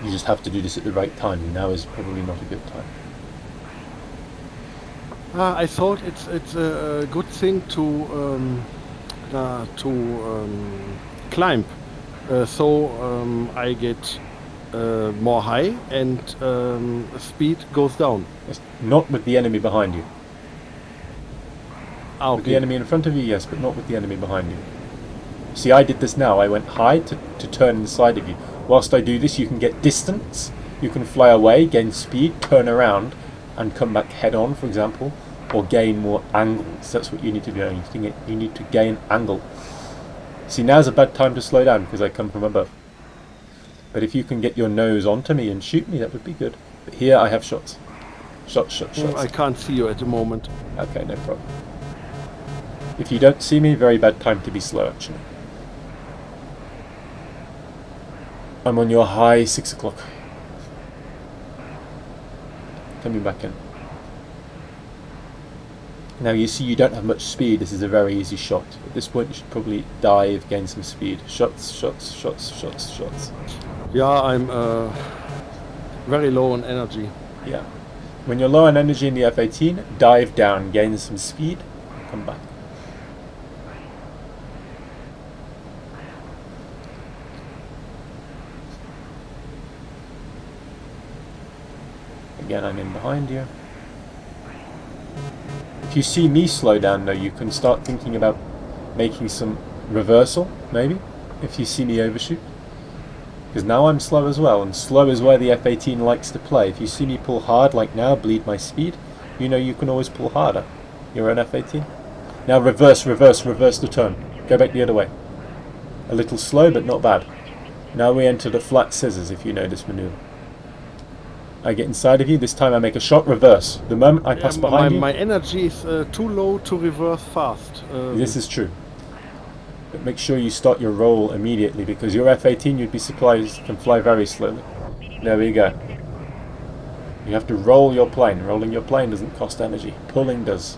You just have to do this at the right time, and now is probably not a good time. I thought it's a good thing to climb, so I get more high and speed goes down. Yes, not with the enemy behind you. Okay. With the enemy in front of you, yes, but not with the enemy behind you. See, I did this now. I went high to turn inside of you. Whilst I do this, you can get distance, you can fly away, gain speed, turn around, and come back head on, for example. or gain more angles. That's what you need to do. You need to gain angle. See, now's a bad time to slow down because I come from above. But if you can get your nose onto me and shoot me, that would be good. But here I have shots. Shots. I can't see you at the moment. Okay, no problem. If you don't see me, very bad time to be slow, actually. I'm on your high 6 o'clock. Coming back in. Now you see you don't have much speed. This is a very easy shot. At this point you should probably dive, gain some speed. Shots. Yeah, I'm very low on energy. Yeah. When you're low on energy in the F-18, dive down, gain some speed, come back. Again, I'm in behind you. If you see me slow down though, you can start thinking about making some reversal, maybe, if you see me overshoot. Because now I'm slow as well, and slow is where the F-18 likes to play. If you see me pull hard like now, bleed my speed, you know you can always pull harder. You're an F-18. Now reverse the turn. Go back the other way. A little slow, but not bad. Now we enter the flat scissors, if you know this maneuver. I get inside of you, this time I make a shot, reverse. The moment I pass behind you... My energy is too low to reverse fast. This is true. But make sure you start your roll immediately, because your F-18, you'd be surprised, can fly very slowly. There we go. You have to roll your plane. Rolling your plane doesn't cost energy. Pulling does.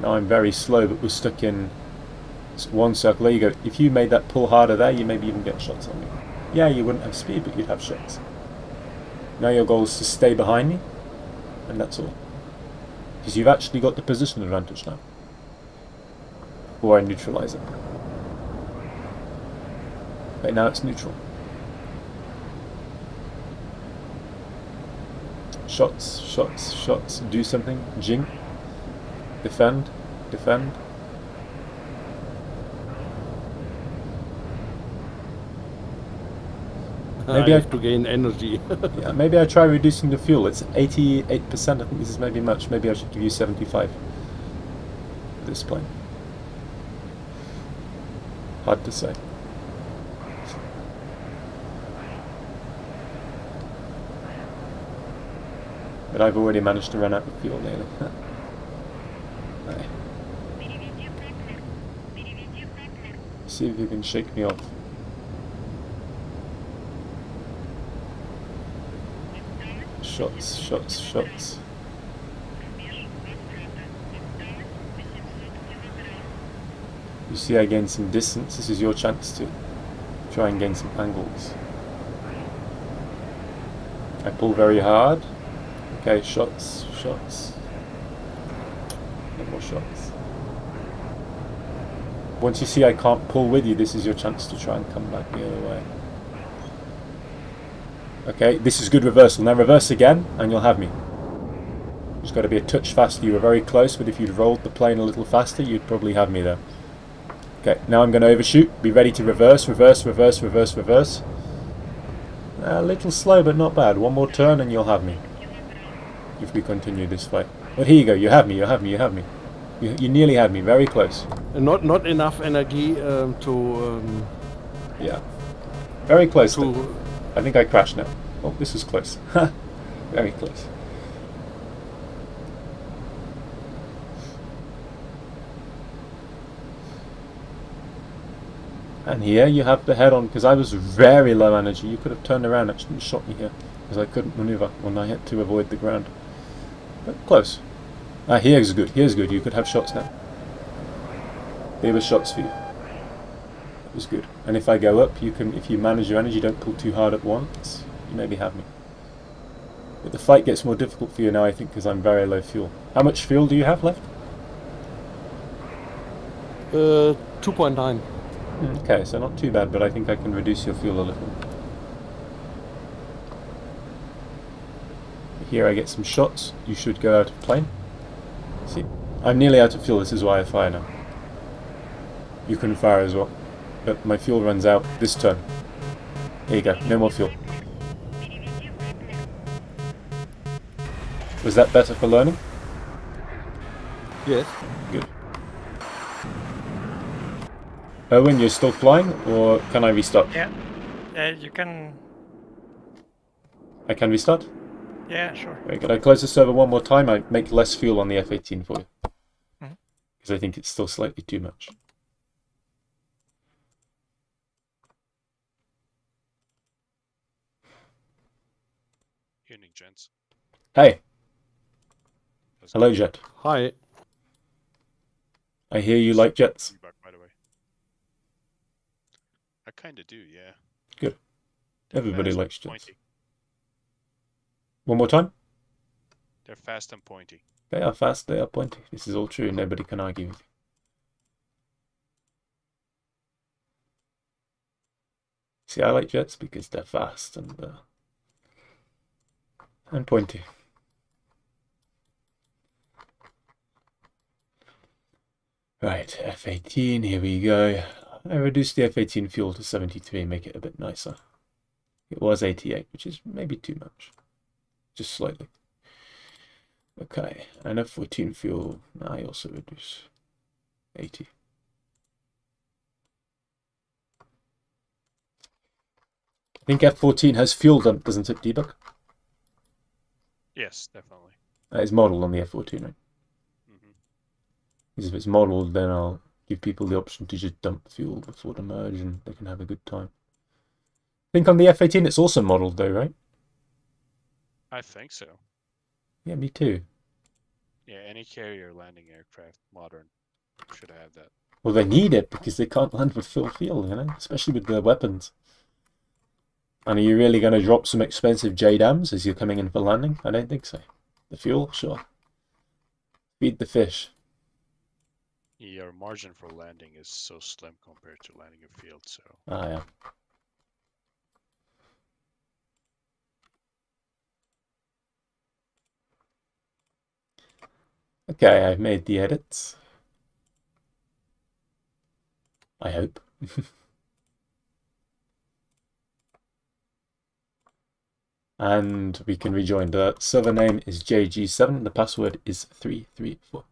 Now I'm very slow, but we're stuck in one circle. There you go. If you made that pull harder there, you maybe even get shots on me. Yeah, you wouldn't have speed, but you'd have shots. Now your goal is to stay behind me, and that's all. Because you've actually got the position advantage now. Or I neutralize it. Right now it's neutral. Shots. Do something. Jing. Defend. Maybe I have to gain energy. Yeah, maybe I try reducing the fuel. It's 88%. I think this is maybe much. Maybe I should give you 75 for this plane. Hard to say. But I've already managed to run out of fuel nearly. See if you can shake me off. Shots. You see I gain some distance. This is your chance to try and gain some angles. I pull very hard. Okay, shots. No more shots. Once you see I can't pull with you, this is your chance to try and come back the other way. Okay, this is good reversal. Now reverse again, and you'll have me. Just got to be a touch faster. You were very close, but if you'd rolled the plane a little faster, you'd probably have me there. Okay, now I'm going to overshoot. Be ready to reverse. A little slow, but not bad. One more turn, and you'll have me. If we continue this fight. But here you go. You have me. You nearly had me. Very close. Not enough energy to... yeah. Very close. I think I crashed now. Oh, this was close. Very close. And here you have the head-on, because I was very low energy. You could have turned around actually and shot me here, because I couldn't maneuver when I had to avoid the ground. But close. Here's good. You could have shots now. There were shots for you. That was good. And if I go up, you can, if you manage your energy, don't pull too hard at once, you maybe have me. But the fight gets more difficult for you now, I think, because I'm very low fuel. How much fuel do you have left? 2.9. Okay, so not too bad, but I think I can reduce your fuel a little. Here I get some shots. You should go out of plane. See, I'm nearly out of fuel. This is why I fire now. You can fire as well. but my fuel runs out this turn. Here you go, no more fuel. Was that better for learning? Yes. Good. Owen, you're still flying, or can I restart? Yeah. You can. I can restart? Yeah, sure. Very good. I close the server one more time. I make less fuel on the F-18 for you. Because I think it's still slightly too much. Evening, gents. Hey. Hello, Jet. Hi. I hear you like jets. Feedback, by the way. I kind of do, yeah. Good. Everybody Fast likes and jets. pointy. One more time. They're fast and pointy. They are fast, they are pointy. This is all true. Nobody can argue with you. See, I like jets because they're fast and pointy. Right, F-18, here we go. I reduced the F-18 fuel to 73, make it a bit nicer. It was 88, which is maybe too much. Just slightly. Okay, and F-14 fuel, I also reduce 80. I think F-14 has fuel dump, doesn't it, Debug? Yes, definitely. That is modeled on the F-14, right? Because if it's modeled, then I'll give people the option to just dump fuel before the merge and they can have a good time. I think on the F-18 it's also modeled though, right? I think so. Yeah, me too. Yeah, any carrier landing aircraft, modern, should have that. Well, they need it because they can't land with full fuel, you know? Especially with their weapons. And are you really going to drop some expensive JDAMs as you're coming in for landing? I don't think so. The fuel? Sure. Feed the fish. Your margin for landing is so slim compared to landing a field, so... Ah, yeah. Okay, I've made the edits. I hope. And we can rejoin. The server name is JG7. The password is 334.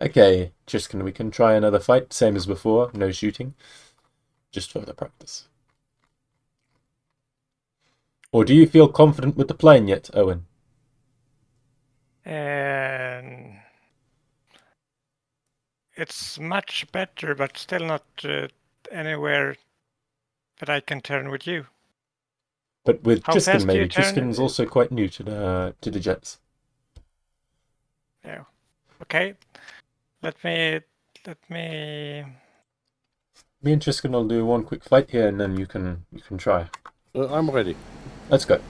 Okay, we can try another fight, same as before, no shooting, just further practice. Or do you feel confident with the plane yet, Owen? It's much better, but still not anywhere that I can turn with you. But with Tristan, maybe. Tristan's also quite new to the jets. Yeah. Okay. Let me. Me and Tristan will do one quick fight here, and then you can try. I'm ready. Let's go.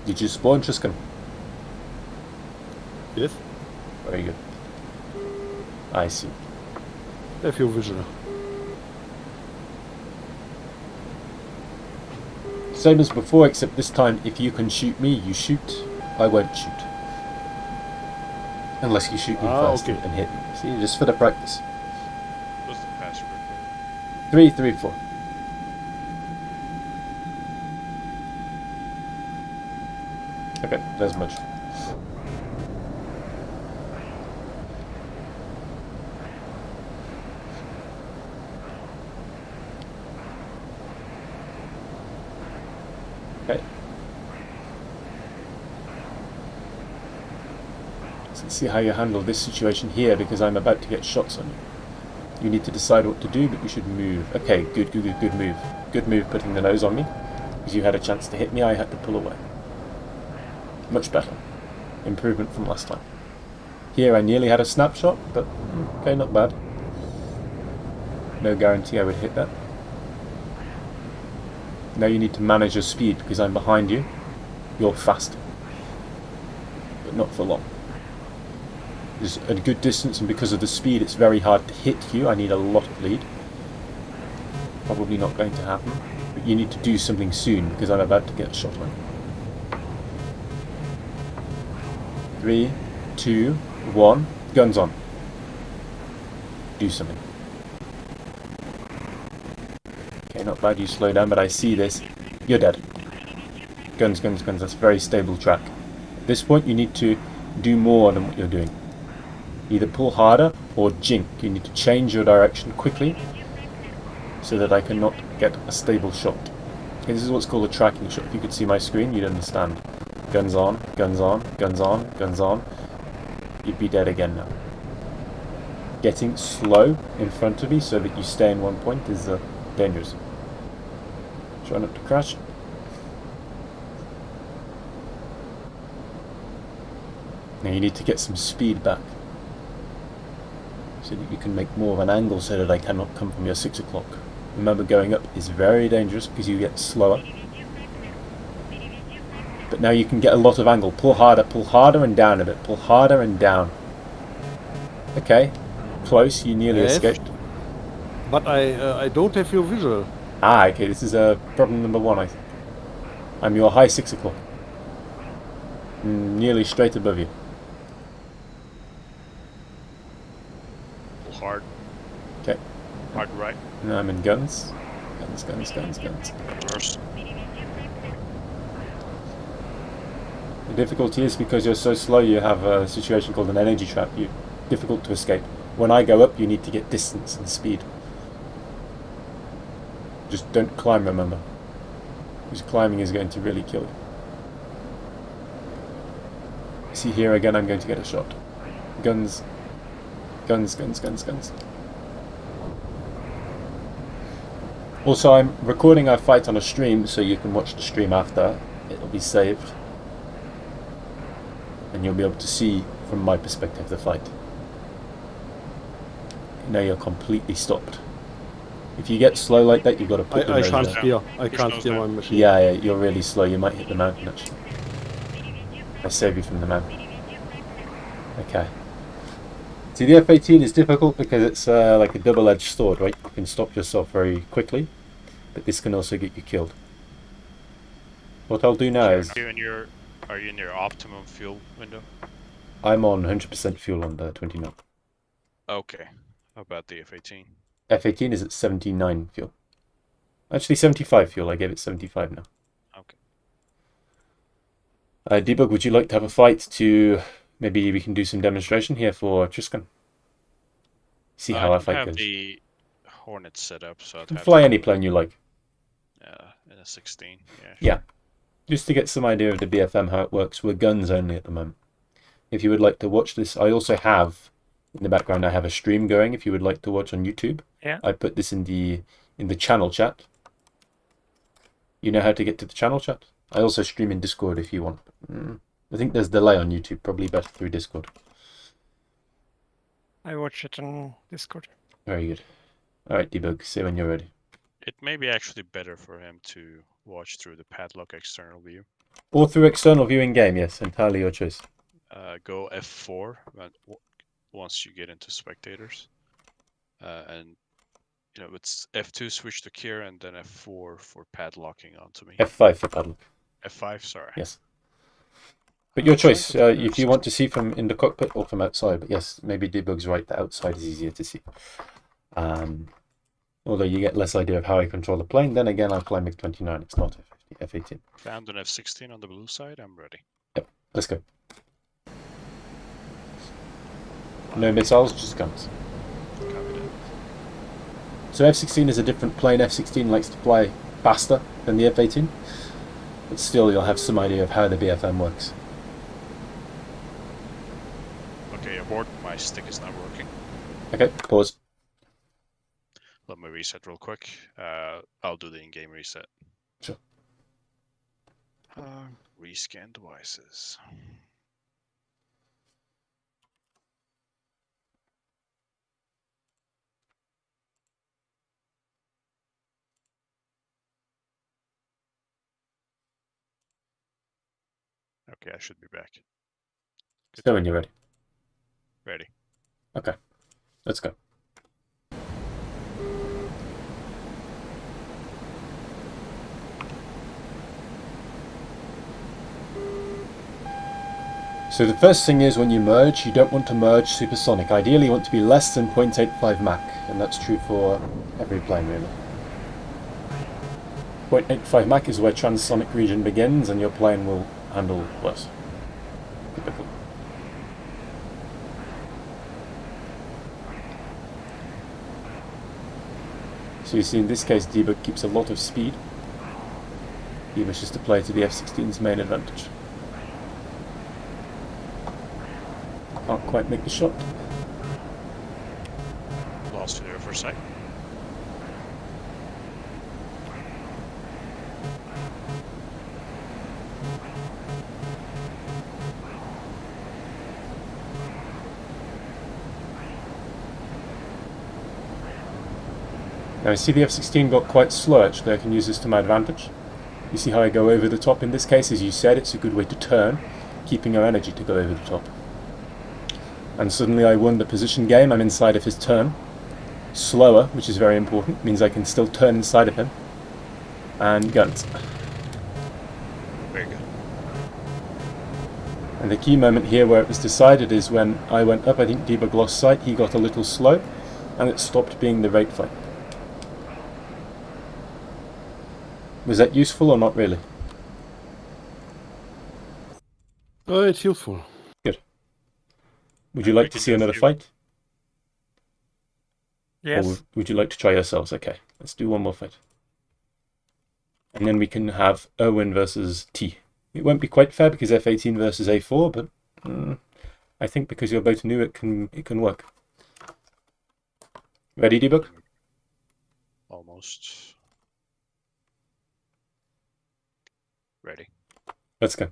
Did you spawn, Tristan? Yes. Very good. I see. Have your visual. Same as before, except this time, if you can shoot me, you shoot. I won't shoot. Unless you shoot me first okay. and hit me. See, just for the practice. What's the password? 334. Okay, that's much. Okay. So let's see how you handle this situation here, because I'm about to get shots on you. You need to decide what to do, but you should move. Okay, good move. Good move putting the nose on me, because you had a chance to hit me, I had to pull away. Much better. Improvement from last time. Here I nearly had a snapshot, but okay, not bad. No guarantee I would hit that. Now you need to manage your speed, because I'm behind you. You're fast, but not for long. There's a good distance, and because of the speed it's very hard to hit you. I need a lot of lead. Probably not going to happen, but you need to do something soon, because I'm about to get a shot on you. 3, 2, 1, guns on. Do something. Okay, not bad, you slow down, but I see this. You're dead. Guns, that's a very stable track. At this point you need to do more than what you're doing. Either pull harder or jink. You need to change your direction quickly so that I cannot get a stable shot. Okay, this is what's called a tracking shot. If you could see my screen, you'd understand. Guns on, guns on, guns on, guns on. You'd be dead again now. Getting slow in front of me so that you stay in one point is dangerous. Try not to crash. Now you need to get some speed back, so that you can make more of an angle so that I cannot come from your 6 o'clock. Remember, going up is very dangerous because you get slower. But now you can get a lot of angle. Pull harder and down a bit. Pull harder and down. Okay, close, you nearly escaped. But I don't have your visual. Ah, okay, this is problem number 1, I think. I'm your high 6 o'clock. Nearly straight above you. Pull hard. Okay. Hard right. Now I'm in guns. Guns. Reverse. The difficulty is because you're so slow, you have a situation called an energy trap. You're difficult to escape. When I go up, you need to get distance and speed. Just don't climb, remember. Because climbing is going to really kill you. See here again, I'm going to get a shot. Guns. Also, I'm recording our fight on a stream, so you can watch the stream after. It'll be saved. And you'll be able to see, from my perspective, the fight. Now you're completely stopped. If you get slow like that, you've got to put the I nose can't down. steer. I can't steer my machine. Yeah, you're really slow. You might hit the mountain, actually. I save you from the mountain. Okay. See, the F-18 is difficult because it's like a double-edged sword, right? You can stop yourself very quickly, but this can also get you killed. What I'll do now is... Are you in your optimum fuel window? I'm on 100% fuel on the 29. Okay. How about the F-18? F-18 is at 79 fuel. Actually, 75 fuel. I gave it 75 now. Okay. Debug, would you like to have a fight to... Maybe we can do some demonstration here for Triskan. See how our fight goes. I have the Hornet set up, so I'd have fly to... any plane you like. In a 16. Yeah. Just to get some idea of the BFM, how it works. We're guns only at the moment. If you would like to watch this, I also have, in the background, I have a stream going if you would like to watch on YouTube. Yeah. I put this in the channel chat. You know how to get to the channel chat? I also stream in Discord if you want. I think there's delay on YouTube, probably better through Discord. I watch it on Discord. Very good. Alright, Debug, say when you're ready. It may be actually better for him to watch through the padlock external view. Or through external view in game, yes, entirely your choice. Go F4 once you get into spectators. And it's F2 switch to Kier and then F4 for padlocking onto me. F5 for padlock. F5, sorry. Yes. But your choice, if you want to see from in the cockpit or from outside. But yes, maybe Debug's right, the outside is easier to see. Although you get less idea of how I control the plane, then again I fly MiG-29, it's not F-18. Found an F-16 on the blue side, I'm ready. Yep, let's go. No missiles, just guns. So F-16 is a different plane. F-16 likes to fly faster than the F-18, but still you'll have some idea of how the BFM works. Okay, abort. My stick is not working. Okay, pause. Let me reset real quick. I'll do the in-game reset. Sure. Rescan devices. Okay, I should be back. Good. So when you're ready. Ready. Okay, let's go. So the first thing is when you merge, you don't want to merge supersonic. Ideally you want to be less than 0.85 Mach, and that's true for every plane really. 0.85 Mach is where transonic region begins and your plane will handle worse. Typical. So you see in this case debug keeps a lot of speed. He wishes to play to the F-16's main advantage. Can't quite make the shot. Lost it there for a sec. Now I see the F-16 got quite slow actually. I can use this to my advantage. You see how I go over the top in this case? As you said, it's a good way to turn, keeping our energy to go over the top. And suddenly I won the position game. I'm inside of his turn. Slower, which is very important, means I can still turn inside of him. And guns. Very good. And the key moment here where it was decided is when I went up. I think debug lost sight, he got a little slow, and it stopped being the rate fight. Was that useful or not really? It's useful. Good. Would you like to see another fight? Yes. Or would you like to try yourselves? Okay, let's do one more fight. And then we can have Owen versus T. It won't be quite fair because F-18 versus A4, but I think because you're both new, it can work. Ready, debug? Almost. Ready. Let's go.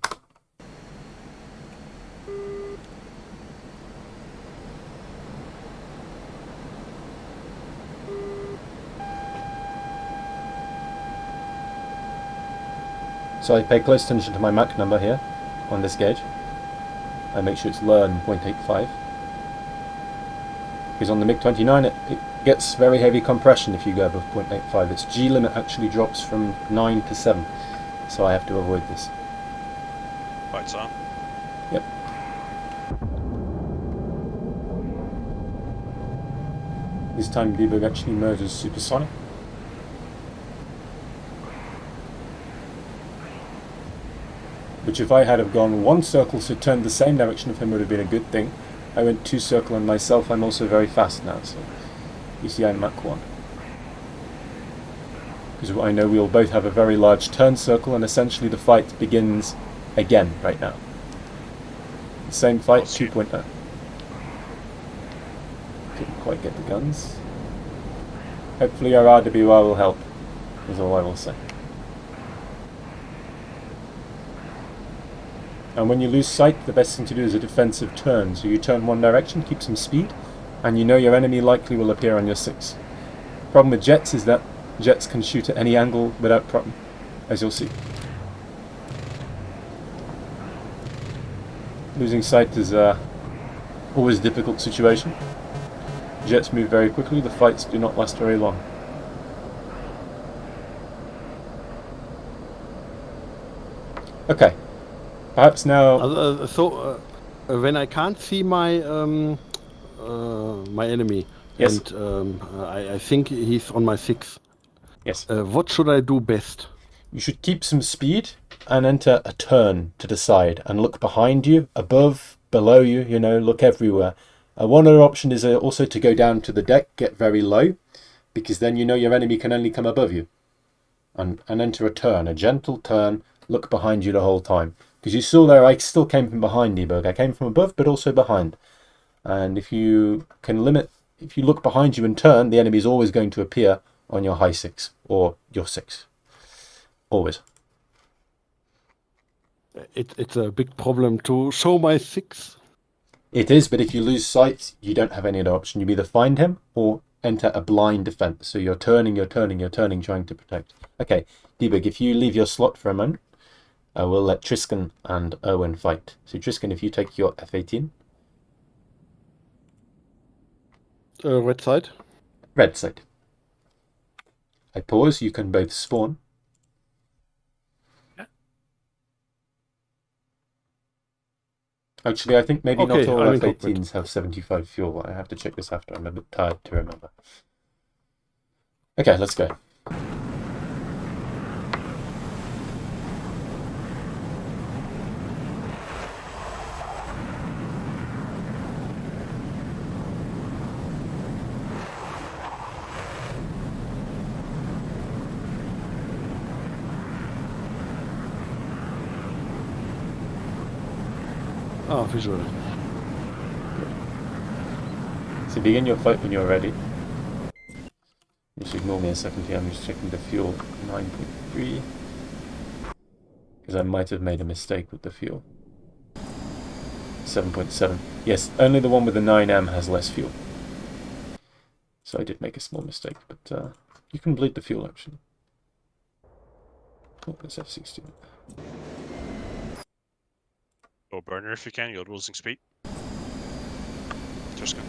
So I pay close attention to my Mach number here on this gauge. I make sure it's lower than 0.85. Because on the MiG-29 it gets very heavy compression if you go above 0.85. Its G limit actually drops from 9 to 7. So I have to avoid this. Lights on. Yep. This time debug actually merges supersonic. Which if I had have gone one circle so turned the same direction of him would have been a good thing. I went 2 circle and myself I'm also very fast now, so you see I'm Mach 1. Because I know we'll both have a very large turn circle and essentially the fight begins again right now. The same fight, 2.0. Couldn't quite get the guns. Hopefully our RWR will help, is all I will say. And when you lose sight, the best thing to do is a defensive turn. So you turn one direction, keep some speed, and you know your enemy likely will appear on your 6. Problem with jets is that jets can shoot at any angle without problem, as you'll see. Losing sight is always a difficult situation. Jets move very quickly, the fights do not last very long. Okay. Perhaps now. When I can't see my my enemy, yes, and I think he's on my 6. Yes. What should I do best? You should keep some speed and enter a turn to the side and look behind you, above, below you. You know, look everywhere. One other option is also to go down to the deck, get very low, because then you know your enemy can only come above you, and enter a turn, a gentle turn. Look behind you the whole time. Because you saw there, I still came from behind debug. I came from above, but also behind. And if you look behind you and turn, the enemy is always going to appear on your high 6 or your 6. Always. It's a big problem to show my 6. It is, but if you lose sight, you don't have any other option. You either find him or enter a blind defense. So you're turning, trying to protect. Okay, Debug, if you leave your slot for a moment, I will let Tristan and Owen fight. So Tristan, if you take your F-18. Red side. Red side. I pause, you can both spawn. Actually, I think maybe not all F-18s have 75 fuel. I have to check this after. I'm a bit tired to remember. Okay, let's go. Ah, visual. So begin your fight when you're ready. Just ignore me a second here, I'm just checking the fuel. 9.3. Because I might have made a mistake with the fuel. 7.7. Yes, only the one with the 9M has less fuel. So I did make a small mistake, but you can bleed the fuel actually. Oh, that's F-16. Go burner if you can, you're losing speed. Just go.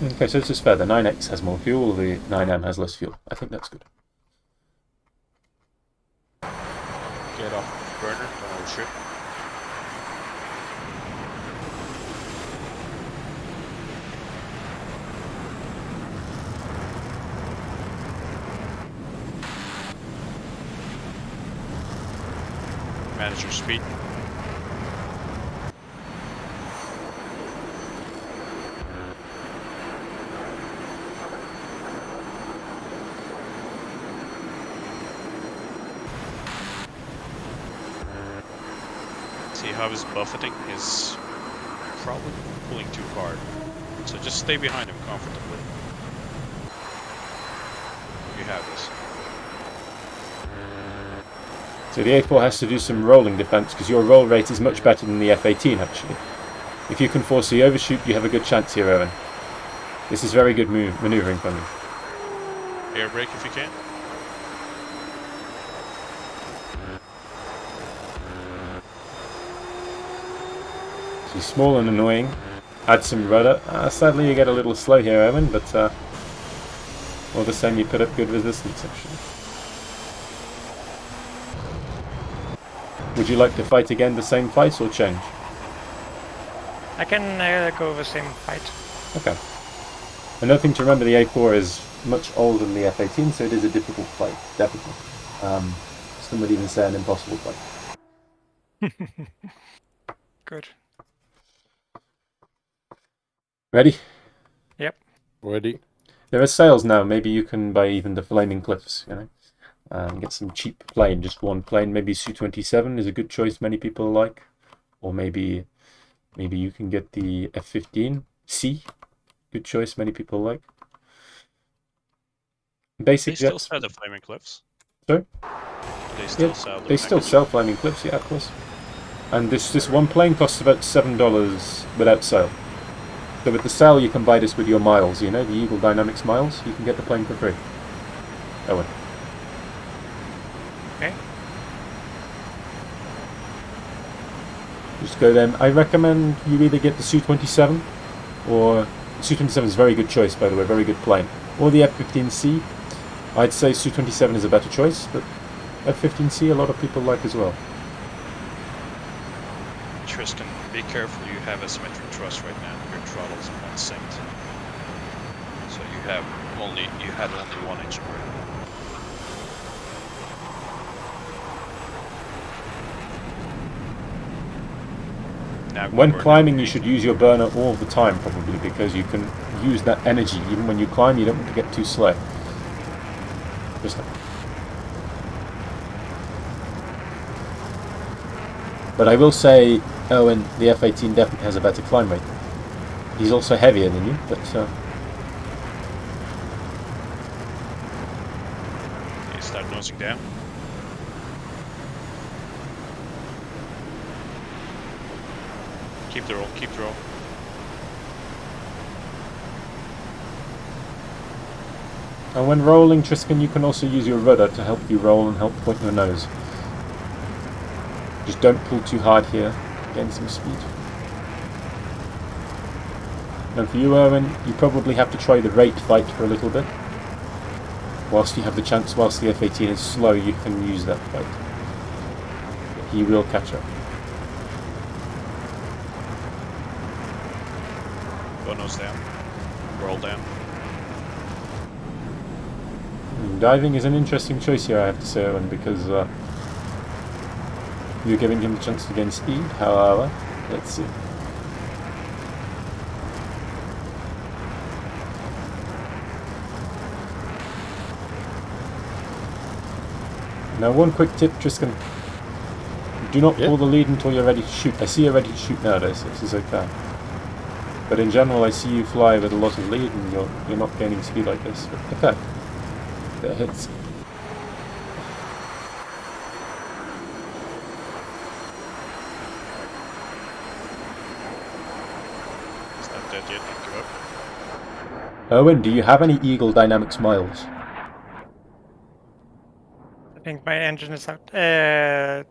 Okay, so this is fair. The 9X has more fuel, the 9M has less fuel. I think that's good. Get off burner, don't overshoot. Manage your speed. See how he's buffeting? He's probably pulling too hard. So just stay behind him comfortably. You have this. So the A4 has to do some rolling defense because your roll rate is much better than the F-18 actually. If you can force the overshoot, you have a good chance here, Owen. This is very good maneuvering from you. Air brake if you can. She's small and annoying. Add some rudder. Sadly you get a little slow here, Owen, but all the same you put up good resistance actually. Would you like to fight again the same fight or change? I can go the same fight. Okay. Another thing to remember, the A4 is much older than the F-18, so it is a difficult fight, definitely. Some would even say an impossible fight. Good. Ready? Yep. Ready. There are sales now. Maybe you can buy even the Flaming Cliffs, you know. Get some cheap plane, just one plane. Maybe Su-27 is a good choice many people like. Or maybe you can get the F-15C. Good choice many people like. Basic They still jets. sell the Flaming Cliffs. Sorry? They still sell them. They still sell Flaming Cliffs, yeah, of course. And this one plane costs about $7 without sale. So with the sale you can buy this with your miles, you know, the Eagle Dynamics miles. You can get the plane for free. Owen. Okay. Just go then. I recommend you either get the Su-27 or Su-27 is a very good choice, by the way, very good plane. Or the F-15C. I'd say Su-27 is a better choice, but F-15C a lot of people like as well. Tristan, be careful, you have asymmetric thrust right now. Your throttle is unsynced. So you had only 1 inch of brake. When climbing, you should use your burner all the time, probably, because you can use that energy. Even when you climb, you don't want to get too slow. But I will say, Owen, the F-18 definitely has a better climb rate. He's also heavier than you, but... Okay, start nosing down. Keep the roll, keep the roll. And when rolling, Tristan, you can also use your rudder to help you roll and help point your nose. Just don't pull too hard here, gain some speed. And for you, Owen, you probably have to try the rate fight for a little bit. Whilst you have the chance, whilst the F-18 is slow, you can use that fight. But he will catch up. Go nose down. Roll down. Diving is an interesting choice here, I have to say, Owen, because you're giving him the chance to gain speed. However, let's see. Now, one quick tip, Tristan. Do not pull the lead until you're ready to shoot. I see you're ready to shoot nowadays, so this is okay. But in general, I see you fly with a lot of lead, and you're not gaining speed like this. But okay, that hits. It's not dead yet, don't give up. Owen, do you have any Eagle Dynamics miles? I think my engine is out. The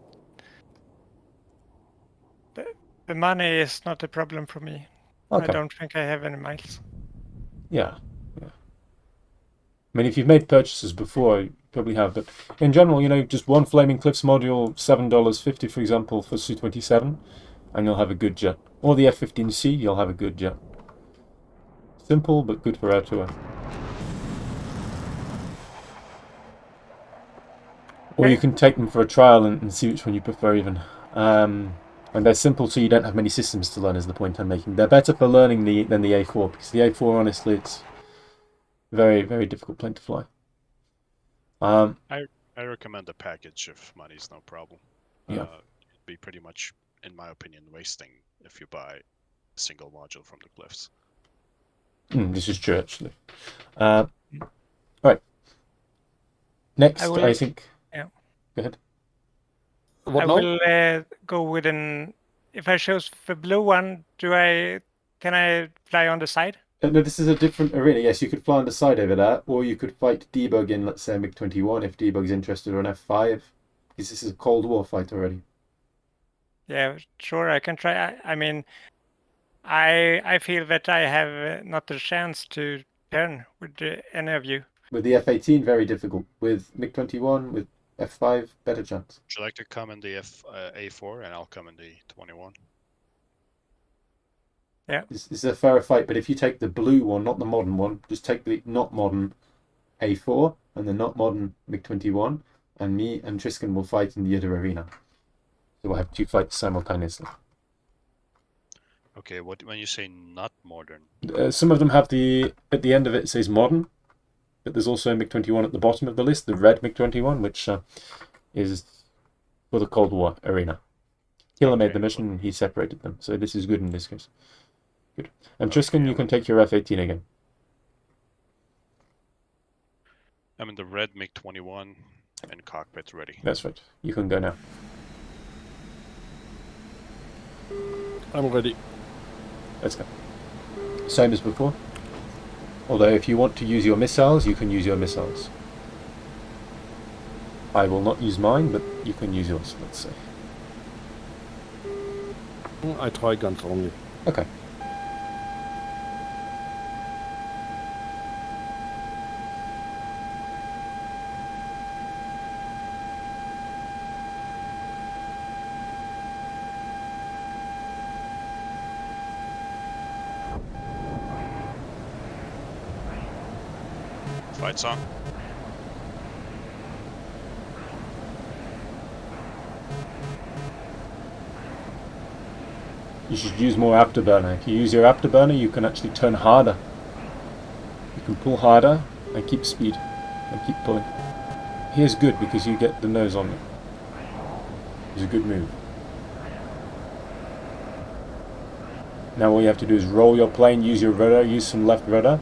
money is not a problem for me. Okay. I don't think I have any miles. Yeah. I mean, if you've made purchases before, you probably have. But in general, you know, just one Flaming Cliffs module, $7.50, for example, for Su-27, and you'll have a good jet. Or the F-15C, you'll have a good jet. Simple, but good for air-to-air. Or you can take them for a trial and see which one you prefer even. And they're simple, so you don't have many systems to learn, is the point I'm making. They're better for learning than the A4, because the A4, honestly, it's very, very difficult plane to fly. I recommend a package if money's no problem. Yeah. It'd be pretty much, in my opinion, wasting if you buy a single module from the Cliffs. This is true, actually. Right. Next, I think... Yeah. Go ahead. What I now? will go with an... If I choose the blue one, can I fly on the side? No, this is a different arena. Yes, you could fly on the side over there, or you could fight Debug in, let's say, MiG-21 if Debug's interested, or an F5, because this is a Cold War fight already. Yeah, sure, I can try. I mean, I feel that I have not the chance to turn with any of you. With the F-18, very difficult. With MiG-21, with F5, better chance. Would you like to come in the A4 and I'll come in the 21? Yeah. This is a fairer fight, but if you take the blue one, not the modern one, just take the not modern A4 and the not modern MiG-21, and me and Tristan will fight in the other arena. So we'll have two fights simultaneously. Okay, when you say not modern? Some of them have at the end of it says modern, but there's also a MiG-21 at the bottom of the list, the red MiG-21, which is for the Cold War arena. Killer made the mission and he separated them, so this is good in this case. Good. And Tristan, you can take your F-18 again. I'm in the red MiG-21 and cockpit ready. That's right. You can go now. I'm ready. Let's go. Same as before. Although if you want to use your missiles, you can use your missiles. I will not use mine, but you can use yours, let's say. I try guns only. Okay. Fight song. You should use more afterburner. If you use your afterburner, you can actually turn harder. You can pull harder and keep speed and keep pulling. Here's good because you get the nose on it. It's a good move. Now all you have to do is roll your plane, use your rudder, use some left rudder,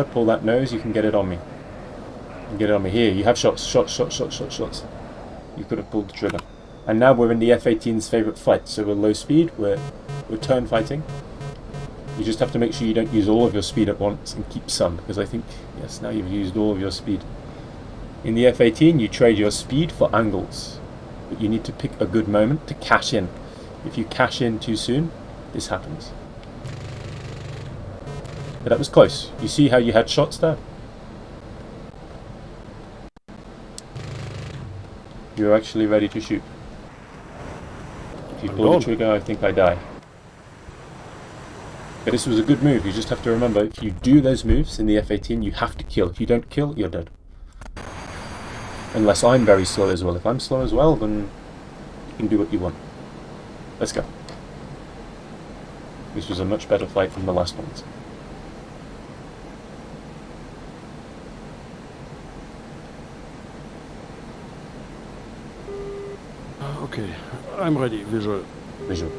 pull that nose, you can get it on me. Get it on me. Here, you have shots. You could have pulled the trigger. And now we're in the F-18's favourite fight, so we're low speed, we're turn fighting. You just have to make sure you don't use all of your speed at once and keep some, because I think, yes, now you've used all of your speed. In the F-18, you trade your speed for angles, but you need to pick a good moment to cash in. If you cash in too soon, this happens. But that was close. You see how you had shots there? You were actually ready to shoot. If you pull the trigger, I think I die. But this was a good move. You just have to remember, if you do those moves in the F-18, you have to kill. If you don't kill, you're dead. Unless I'm very slow as well. If I'm slow as well, then you can do what you want. Let's go. This was a much better fight than the last ones. Okay, I'm ready. Visual. Visual.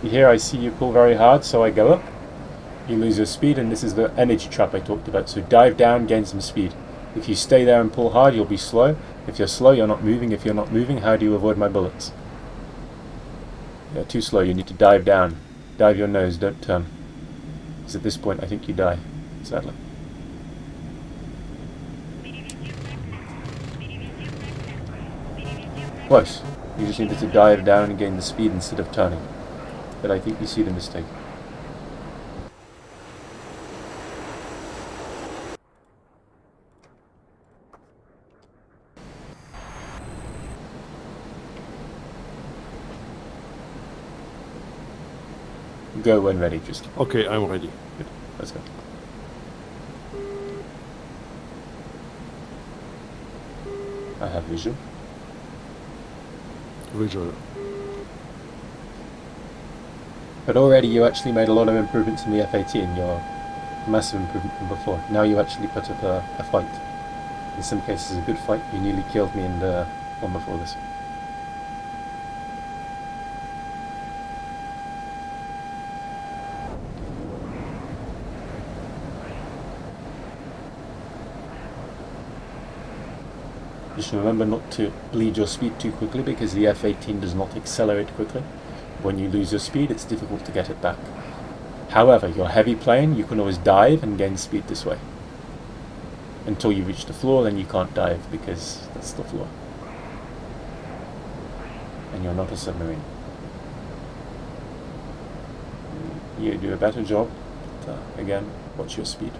Here I see you pull very hard, so I go up. You lose your speed, and this is the energy trap I talked about. So dive down, gain some speed. If you stay there and pull hard, you'll be slow. If you're slow, you're not moving. If you're not moving, how do you avoid my bullets? You're too slow, you need to dive down. Dive your nose, don't turn. Because at this point, I think you die, sadly. Close. You just needed to dive down and gain the speed instead of turning. But I think you see the mistake. Go when ready, just. Okay, I'm ready. Good. Let's go. I have visual. Visual. But already you actually made a lot of improvements in the F-18, your massive improvement from before. Now you actually put up a fight. In some cases a good fight. You nearly killed me in the one before this. Just remember not to bleed your speed too quickly, because the F-18 does not accelerate quickly. When you lose your speed, it's difficult to get it back. However, your heavy plane, you can always dive and gain speed this way. Until you reach the floor, then you can't dive, because that's the floor. And you're not a submarine. You do a better job, but again, watch your speed.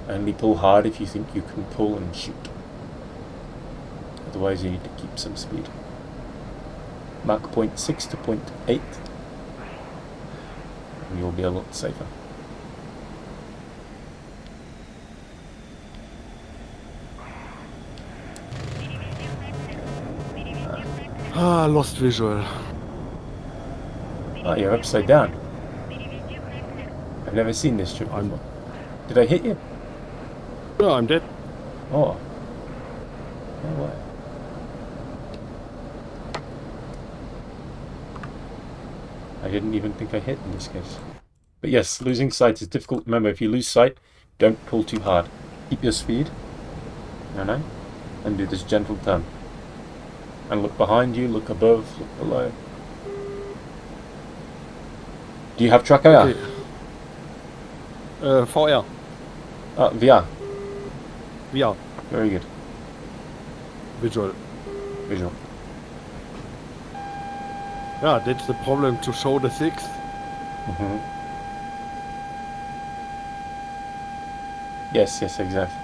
Only pull hard if you think you can pull and shoot. Otherwise you need to keep some speed. Mach 0.6 to 0.8 and you'll be a lot safer. Lost visual. Oh, you're upside down. I've never seen this trick before. Did I hit you? No, I'm dead. Oh. No way. I didn't even think I hit in this case. But yes, losing sight is difficult. Remember, if you lose sight, don't pull too hard. Keep your speed. No. And do this gentle turn. And look behind you, look above, look below. Do you have track AR? Okay. VR. VR. VR. Very good. Visual. Visual. Yeah, that's the problem to show the 6th. Yes, exactly.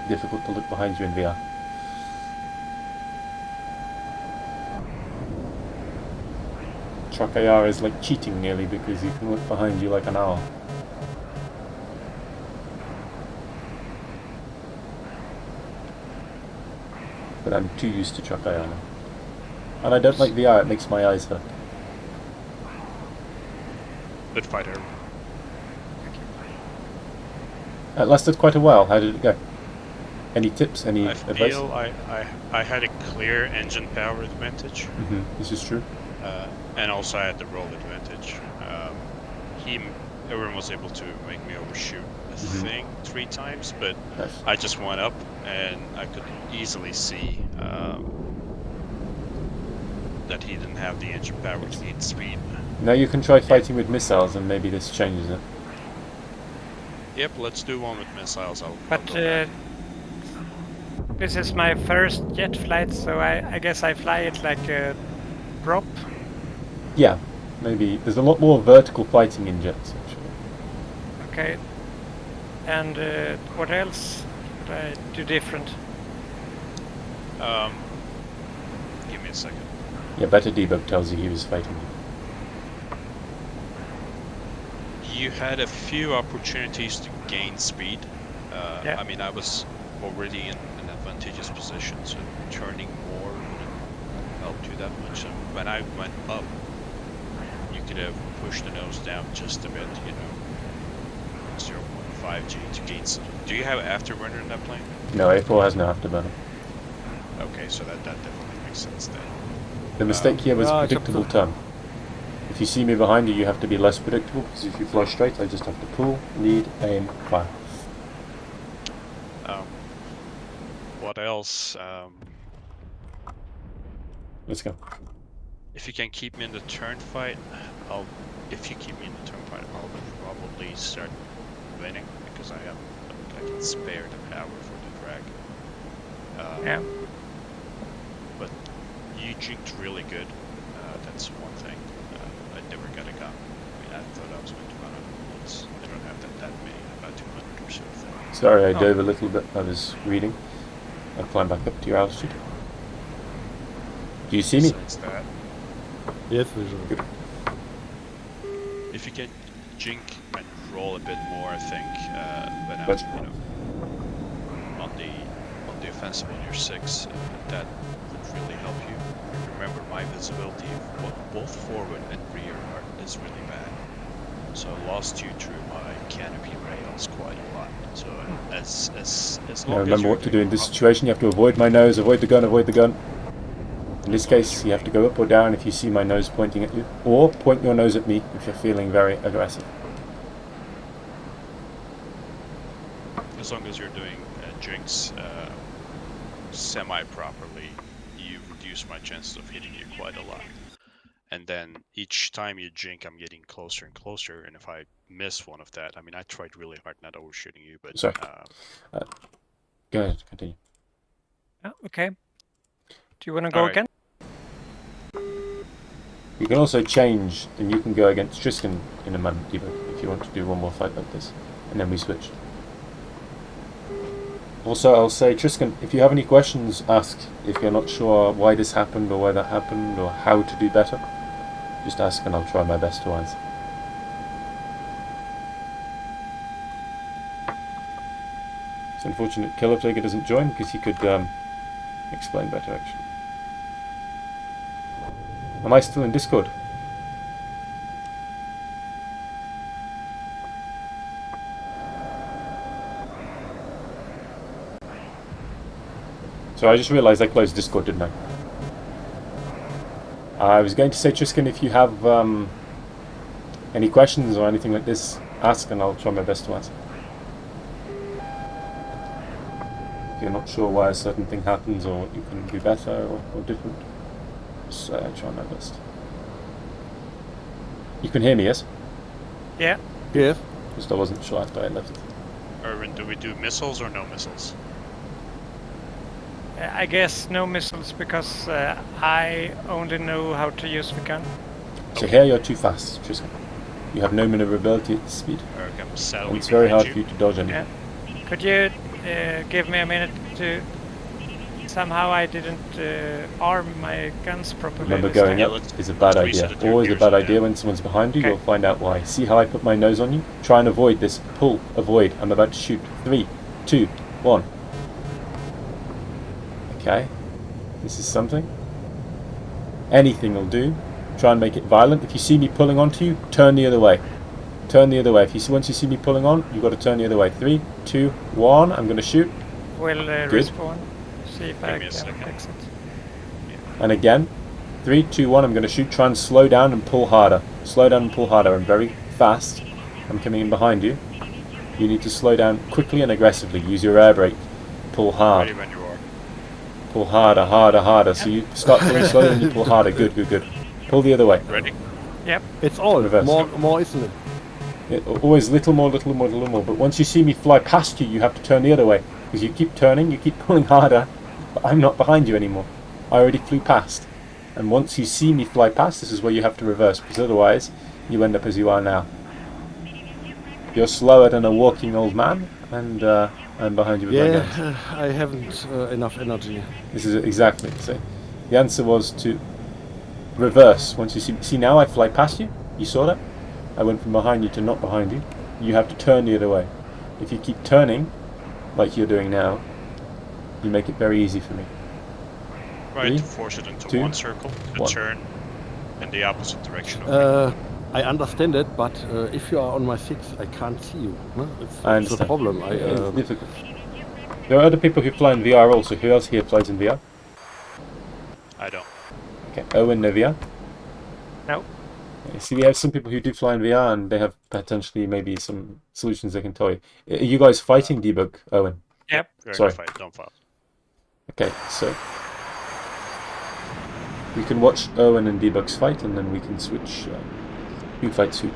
Difficult to look behind you in VR. Truck AR is like cheating nearly because you can look behind you like an owl. But I'm too used to truck AR now. And I don't like VR, it makes my eyes hurt. Good fighter. It lasted quite a while. How did it go? Any tips? Any advice? I feel I had a clear engine power advantage. This is true. And also I had the roll advantage. Everyone was able to make me overshoot, I think, 3 times, but Nice. I just went up and I could easily see that he didn't have the engine power to gain speed. Now you can try fighting with missiles and maybe this changes it. Yep, let's do one with missiles. But this is my first jet flight, so I guess I fly it like a prop. Yeah, maybe. There's a lot more vertical fighting in jets, actually. Okay. And what else would I do different? Give me a second. Yeah, better debug tells you he was fighting you. You had a few opportunities to gain speed. Yeah. I mean, I was already in an advantageous position, so turning more wouldn't help you that much. So when I went up, you could have pushed the nose down just a bit, 0.5 G to gain some. Do you have afterburner in that plane? No, A4 has no afterburner. Okay, so that definitely makes sense then. The mistake here was Yeah, predictable turn. If you see me behind you, you have to be less predictable, because if you fly straight, I just have to pull, lead, aim, fire. What else? Let's go. If you can keep me in the turn fight, if you keep me in the turn fight, I'll probably start winning, because I can spare the power for the drag. Yeah. But you jinked really good. That's one thing. I never got a gun. I mean, I thought I was going to run out of bullets. I don't have that many, about 200 or so. Sorry, I dove a little bit. I was reading. I'll climb back up to your altitude. Do you see me? Besides that, Yes, visual. Good. if you can jink and roll a bit more, I think, when I'm, Gotcha. on the offensive on your 6, that would really help you. Remember, my visibility, both forward and rear, is really bad. So I lost you through my canopy rails quite a lot. So as Now long as remember you're what to do in this doing situation. You have to avoid my nose, avoid the gun, avoid the gun. In this case, you have to go up or down if you see my nose pointing at you, or point your nose at me if you're feeling very aggressive. as long as you're doing jinks semi-properly, you reduce my chances of hitting you quite a lot. And then each time you jink, I'm getting closer and closer. And if I miss one of that, I mean, I tried really hard not overshooting you, but Sorry. Go ahead, continue. Oh, okay. Do you want to go Alright. again? You can also change, and you can go against Tristan in a moment, debug, if you want to do one more fight like this, and then we switch. Also, I'll say, Tristan, if you have any questions, ask. If you're not sure why this happened, or why that happened, or how to do better, just ask and I'll try my best to answer. It's unfortunate Killer Plague doesn't join, because he could explain better, actually. Am I still in Discord? So I just realised I closed Discord, didn't I? I was going to say, Tristan, if you have any questions or anything like this, ask and I'll try my best to answer. If you're not sure why a certain thing happens or what you can do better or different, just try my best. You can hear me, yes? Yeah. Yes. Just I wasn't sure after I left. Erwin, do we do missiles or no missiles? I guess no missiles, because I only know how to use the gun. So here you're too fast, Tristan. You have no maneuverability at this speed. And it's very hard for you to dodge anything. Yeah. Could you give me a minute to... Somehow I didn't arm my guns properly. Remember, going up is a bad idea. Always a bad idea when someone's behind you. Okay. You'll find out why. See how I put my nose on you? Try and avoid this. Pull. Avoid. I'm about to shoot. 3, 2, 1. Okay. This is something. Anything will do. Try and make it violent. If you see me pulling onto you, turn the other way. Turn the other way. Once you see me pulling on, you've got to turn the other way. 3, 2, 1. I'm going to shoot. We'll respawn. See if I can exit. And again, 3, 2, 1. I'm going to shoot. Try and slow down and pull harder. Slow down and pull harder. I'm very fast. I'm coming in behind you. You need to slow down quickly and aggressively. Use your air brake. Pull hard. Ready when you are. Pull harder, harder, harder. So you start pulling slowly and you pull harder. Good, good, good. Pull the other way. Ready? Yep. It's all Reverse. more, isn't it? Yeah, always little more, little more, little more. But once you see me fly past you, you have to turn the other way. Because you keep turning, you keep pulling harder. But I'm not behind you anymore. I already flew past. And once you see me fly past, this is where you have to reverse. Because otherwise, you end up as you are now. You're slower than a walking old man. And I'm behind you with my guns. I haven't enough energy. This is exactly the same. The answer was to reverse. Once you see now I fly past you. You saw that? I went from behind you to not behind you. You have to turn the other way. If you keep turning, like you're doing now, you make it very easy for me. Right, 3, to force it into 2, one circle, to 1. turn in the opposite direction of me. I understand it, but if you are on my 6, I can't see you. No? It's the problem. It's difficult. There are other people who fly in VR also. Who else here flies in VR? I don't. Okay, Owen, no VR? No. See, we have some people who do fly in VR and they have potentially maybe some solutions they can tell you. Are you guys fighting debug, Owen? Yep. Sorry. Don't fight. Okay, so we can watch Owen and debug's fight and then we can switch who fights who.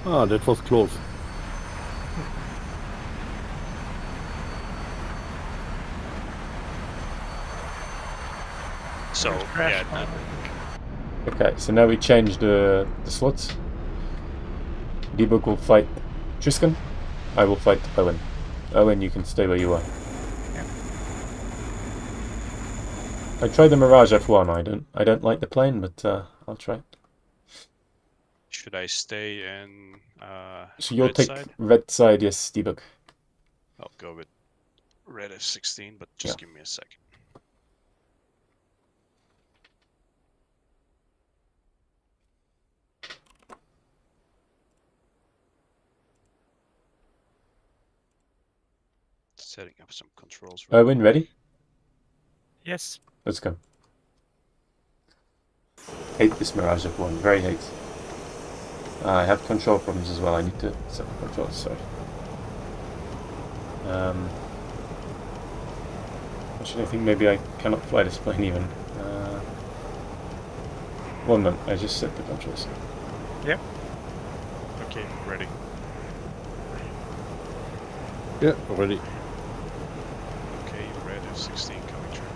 Ah, that was close. So, yeah. Okay, so now we change the slots. Debug will fight Tristan. I will fight Owen. Owen, you can stay where you are. Yeah. I tried the Mirage F1. I don't like the plane, but I'll try it. Should I stay in So you'll red take side? red side, yes, debug. I'll go with red F16, but just give me a second. Setting up some controls. Owen, ready? Yes. Let's go. Hate this Mirage F1, very hate. I have control problems as well, I need to set the controls, sorry. Actually, I think maybe I cannot fly this plane even. One moment, I just set the controls. Yep. Okay, ready. Yeah, ready. Okay, red F-16 coming through.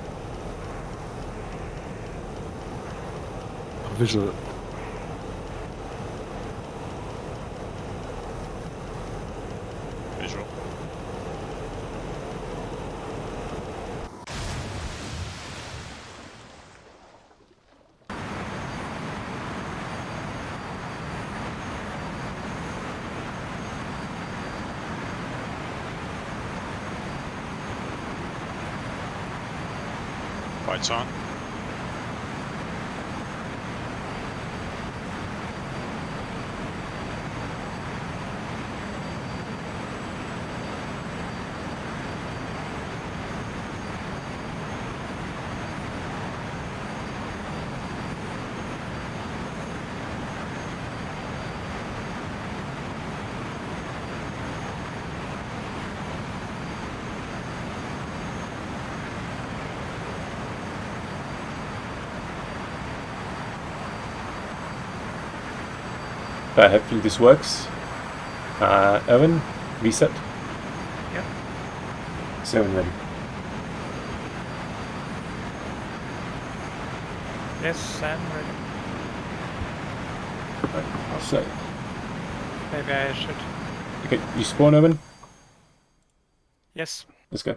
Visual. Visual. Lights on. Hopefully this works. Owen, reset. Yep. 7 ready. Yes, I'm ready. Right, I'll say. Maybe I should. Okay, you spawn, Owen. Yes. Let's go.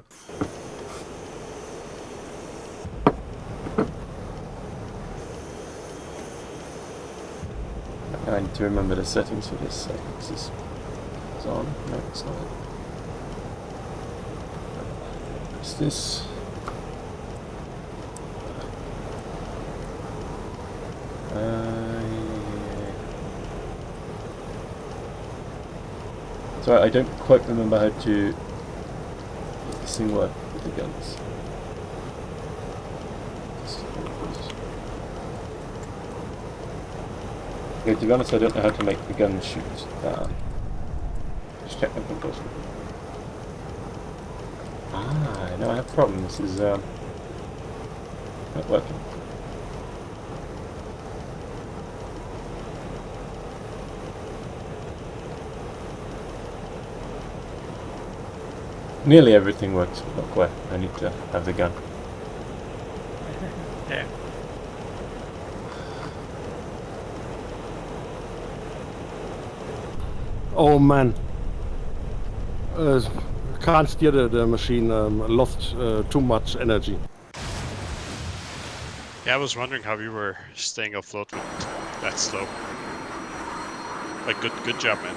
I need to remember the settings for this. So this is on. No, it's not. What's this? Sorry, I don't quite remember how to make this thing work with the guns. Okay, to be honest, I don't know how to make the gun shoot down. Just check my controls. Ah, now I have problems. This is not working. Nearly everything works, but not quite. I need to have the gun. Yeah. Oh man. Can't steer the machine, lost too much energy. Yeah, I was wondering how you were staying afloat with that slope. Like, good job, man.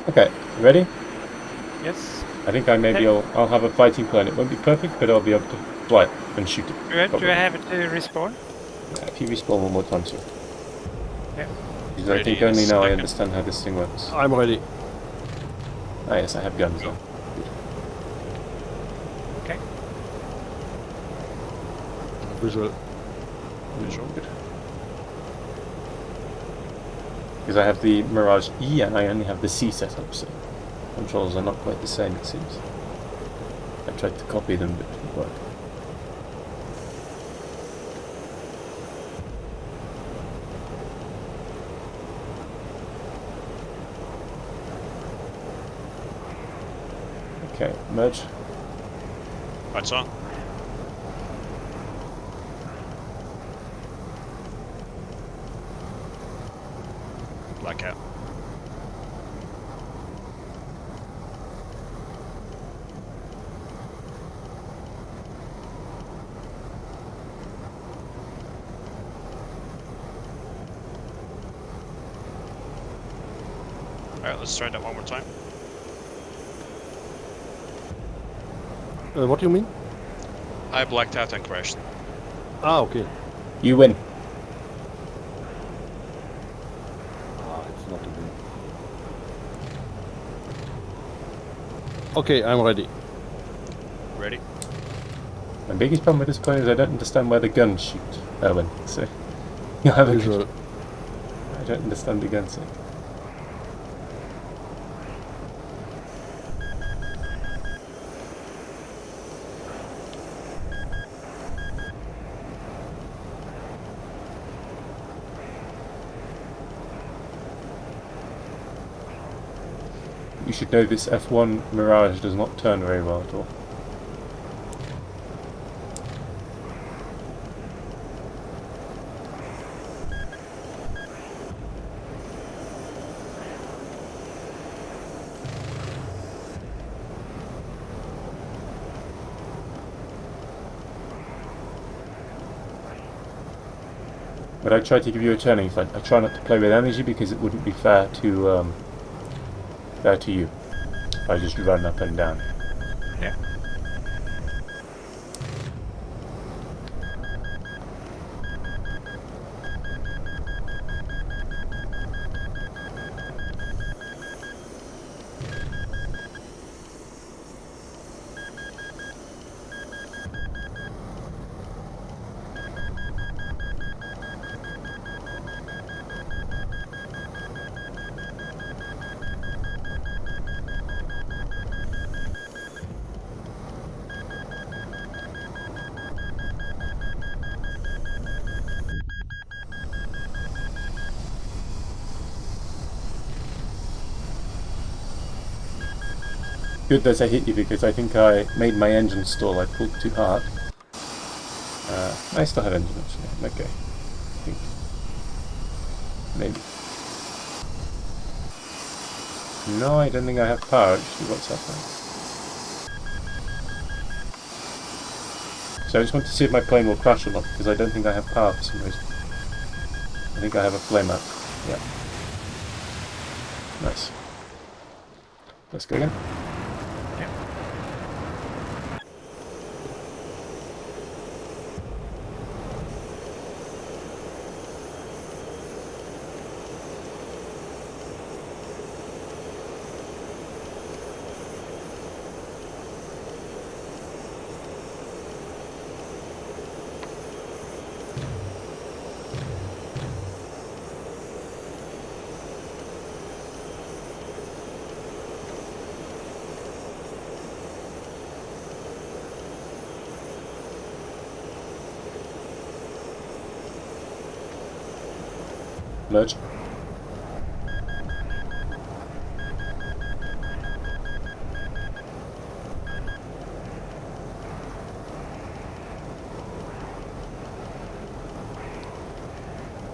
Okay, ready? Yes. I think I'll have a fighting plan. It won't be perfect, but I'll be able to fly it and shoot it. Do I have it to respawn? Yeah, if you respawn one more time, sir. Yeah. Because I think only now I understand how this thing works. I'm ready. Ah yes, I have guns now. Okay. Visual. Visual, good. Because I have the Mirage E and I only have the C set up, so controls are not quite the same, it seems. I tried to copy them, but it didn't work. Okay, merge. Lights on. Blackout. Alright, let's try that one more time. What do you mean? I blacked out and crashed. Ah, okay. You win. Ah, it's not a win. Okay, I'm ready. Ready? My biggest problem with this plane is I don't understand where the guns shoot, Owen. So you have a Visual. I don't understand the guns. You should know this F1 Mirage does not turn very well at all. But I try to give you a turning flight. I try not to play with energy because it wouldn't be fair to you if I just run up and down. Yeah. Good that I hit you because I think I made my engine stall. I pulled too hard. I still have engine actually. Okay. I think. Maybe. No, I don't think I have power actually. What's happening? So I just want to see if my plane will crash or not because I don't think I have power for some reason. I think I have a flame up. Yeah. Nice. Let's go again. Merge.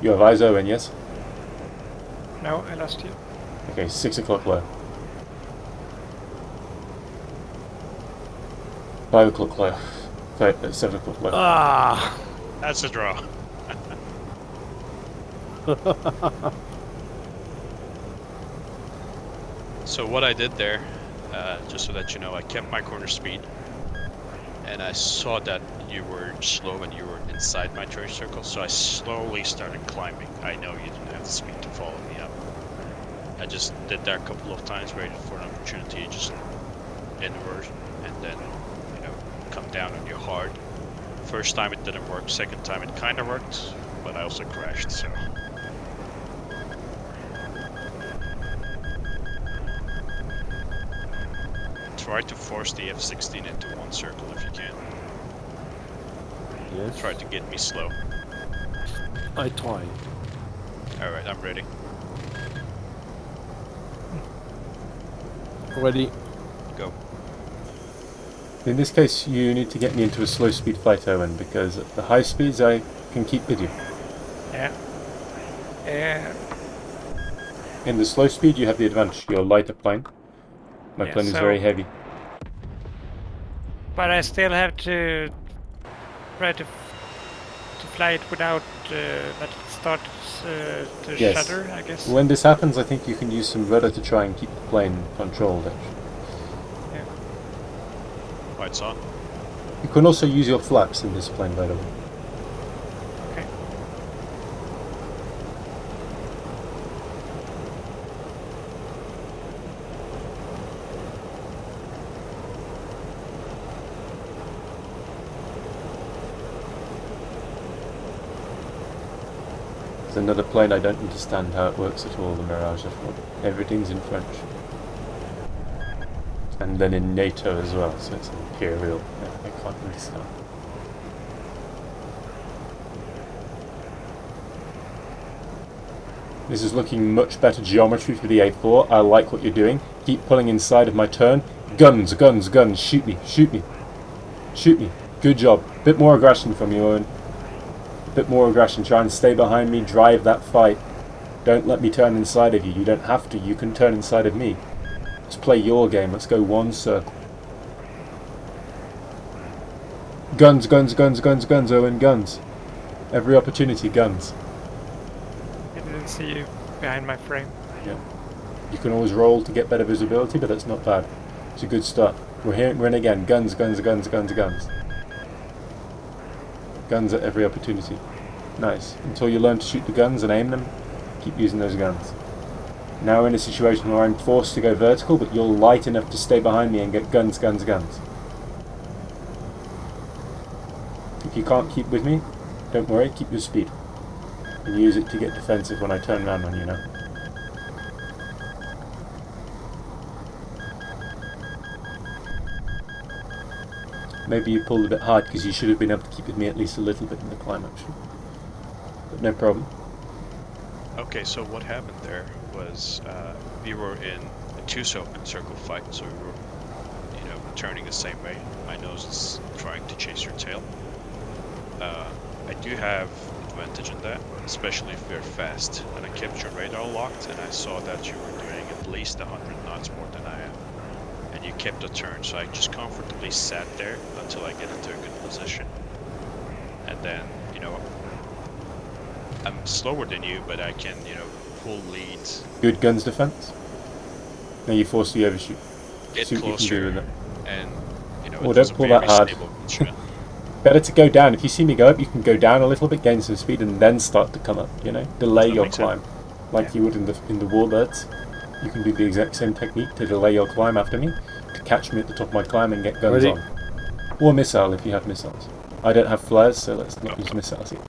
You have eyes open, yes? No, I lost you. Okay, 6 o'clock low. 5 o'clock low. 7 o'clock low. Ah! That's a draw. So what I did there, just so that you know, I kept my corner speed, and I saw that you were slow and you were inside my turn circle, so I slowly started climbing. I know you didn't have the speed to follow me up. I just did that a couple of times, waited for an opportunity, just inward, and then, you know, come down on you hard. First time it didn't work, second time it kind of worked, but I also crashed, so... Try to force the F-16 into one circle if you can. Yes. Try to get me slow. I try. Alright, I'm ready. Ready. Go. In this case, you need to get me into a slow speed flight, Owen, because at the high speeds I can keep with you. Yeah. In the slow speed you have the advantage, you're a lighter plane. My Yeah, plane is so- very heavy. But I still have to try to fly it without that it starts to Yes. shudder, I guess. When this happens, I think you can use some rudder to try and keep the plane controlled, actually. Yeah. Lights on. You can also use your flaps in this plane, by the way. Okay. There's another plane I don't understand how it works at all, the Mirage F1. Everything's in French. And then in NATO as well, so it's Imperial. Yeah, I can't understand. This is looking much better geometry for the A4. I like what you're doing. Keep pulling inside of my turn. Guns, guns, guns. Shoot me, shoot me. Shoot me. Good job. Bit more aggression from you, Owen. A bit more aggression. Try and stay behind me. Drive that fight. Don't let me turn inside of you. You don't have to. You can turn inside of me. Let's play your game. Let's go one circle. Guns, guns, guns, guns, guns, Owen. Guns. Every opportunity, guns. I didn't see you behind my frame. Yeah. You can always roll to get better visibility, but that's not bad. It's a good start. We're in again. Guns, guns, guns, guns, guns. Guns at every opportunity. Nice. Until you learn to shoot the guns and aim them, keep using those guns. Now we're in a situation where I'm forced to go vertical, but you're light enough to stay behind me and get guns, guns, guns. If you can't keep with me, don't worry, keep your speed. And use it to get defensive when I turn around on you now. Maybe you pulled a bit hard because you should have been able to keep with me at least a little bit in the climb actually. But no problem. Okay, so what happened there was we were in a two-circle fight, so we were, turning the same way. My nose is trying to chase your tail. I do have advantage in that, especially if we're fast. And I kept your radar locked, and I saw that you were doing at least 100 knots more than I am. And you kept a turn, so I just comfortably sat there until I get into a good position. And then, I'm slower than you, but I can, pull leads. Good guns defense. Now you force the overshoot. Get See what you can do with closer, it. and Oh, don't pull that hard. Better to go down. If you see me go up, you can go down a little bit, gain some speed, and then start to come up. Delay your climb, like you would in the Warbirds. You can do the exact same technique to delay your climb after me, to catch me at the top of my climb and get guns on. Or missile if you have missiles. I don't have flares, so let's not use missiles here.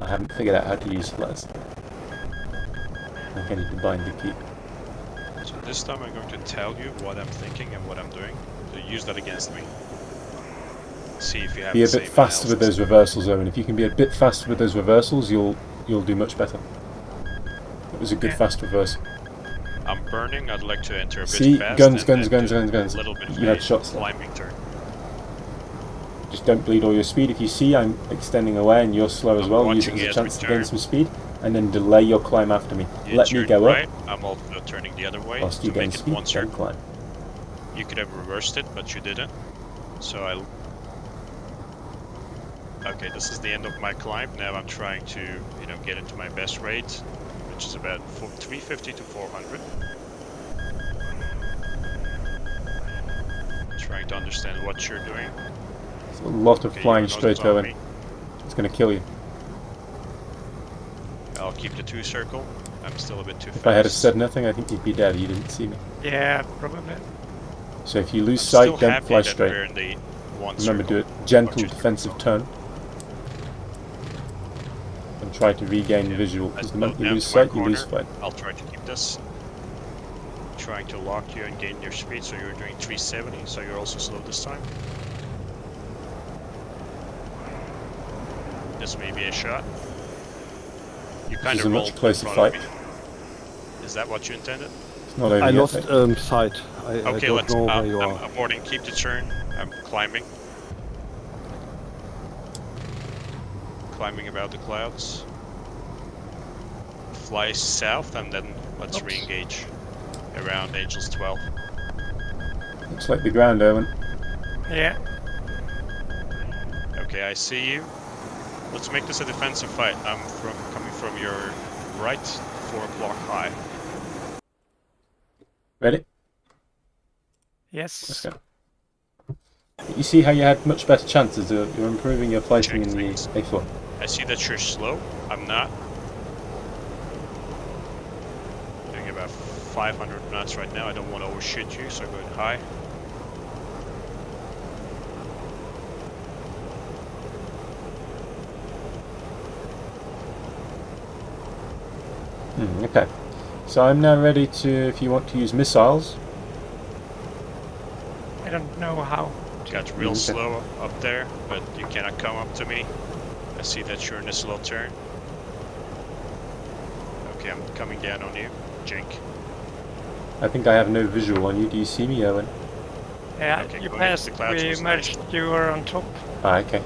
I haven't figured out how to use flares. I think I need to bind the key. So this time I'm going to tell you what I'm thinking and what I'm doing. So use that against me. See if you have Be a bit faster with those reversals, Owen. If you can be a bit faster with those reversals, you'll do much better. It was a good fast reversal. I'm burning. I'd like to enter a bit See, fast. guns, guns, guns, guns, guns. A little bit You had shots there. climbing turn. Just don't bleed all your speed. If you see I'm extending away and you're slow as well, use it watching as a it chance to return. gain some speed, and then delay your climb after me. You Let me turned go right. up, I'm also turning the other way whilst you to gain make it speed, one then circle. climb. You could have reversed it, but you didn't. So okay, this is the end of my climb. Now I'm trying to, get into my best rate, which is about 350 to 400. Trying to understand what you're doing. It's a lot of flying your nose straight, is on Owen. me. It's going to kill you. I'll keep the two-circle. I'm still a bit too fast. If I had said nothing, I think you'd be dead. You didn't see me. Yeah, probably. So if you lose I'm sight, still don't happy fly that straight. we're in the one Remember, circle. do a gentle Watch it. defensive turn. And try to regain visual. Because the moment you lose sight, you lose fight. I'll try to keep this. Trying to lock you and gain your speed, so you're doing 370, so you're also slow this time. This may be a shot. You kind This is of a rolled much closer in front fight. of me. Is that what you intended? It's not over I yet, lost mate. sight. I Okay, don't let's. know where I'm you are. aborting. Keep the turn. I'm climbing. Climbing about the clouds. Fly south and then let's re-engage around Angels 12. Looks like the ground, Owen. Yeah. Okay, I see you. Let's make this a defensive fight. I'm coming from your right, 4 o'clock high. Ready? Yes. Let's go. You see how you had much better chances. You're improving your placing in the A4. I see that you're slow. I'm not. Doing about 500 knots right now. I don't want to overshoot you, so I'm going high. Okay. So I'm now ready to, if you want to use missiles. I don't know how. Got real slow up there, but you cannot come up to me. I see that you're in a slow turn. Okay, I'm coming down on you. Jink. I think I have no visual on you. Do you see me, Owen? Yeah, Okay, you going into passed, the clouds we was merged, nice. you were on top. Ah, okay.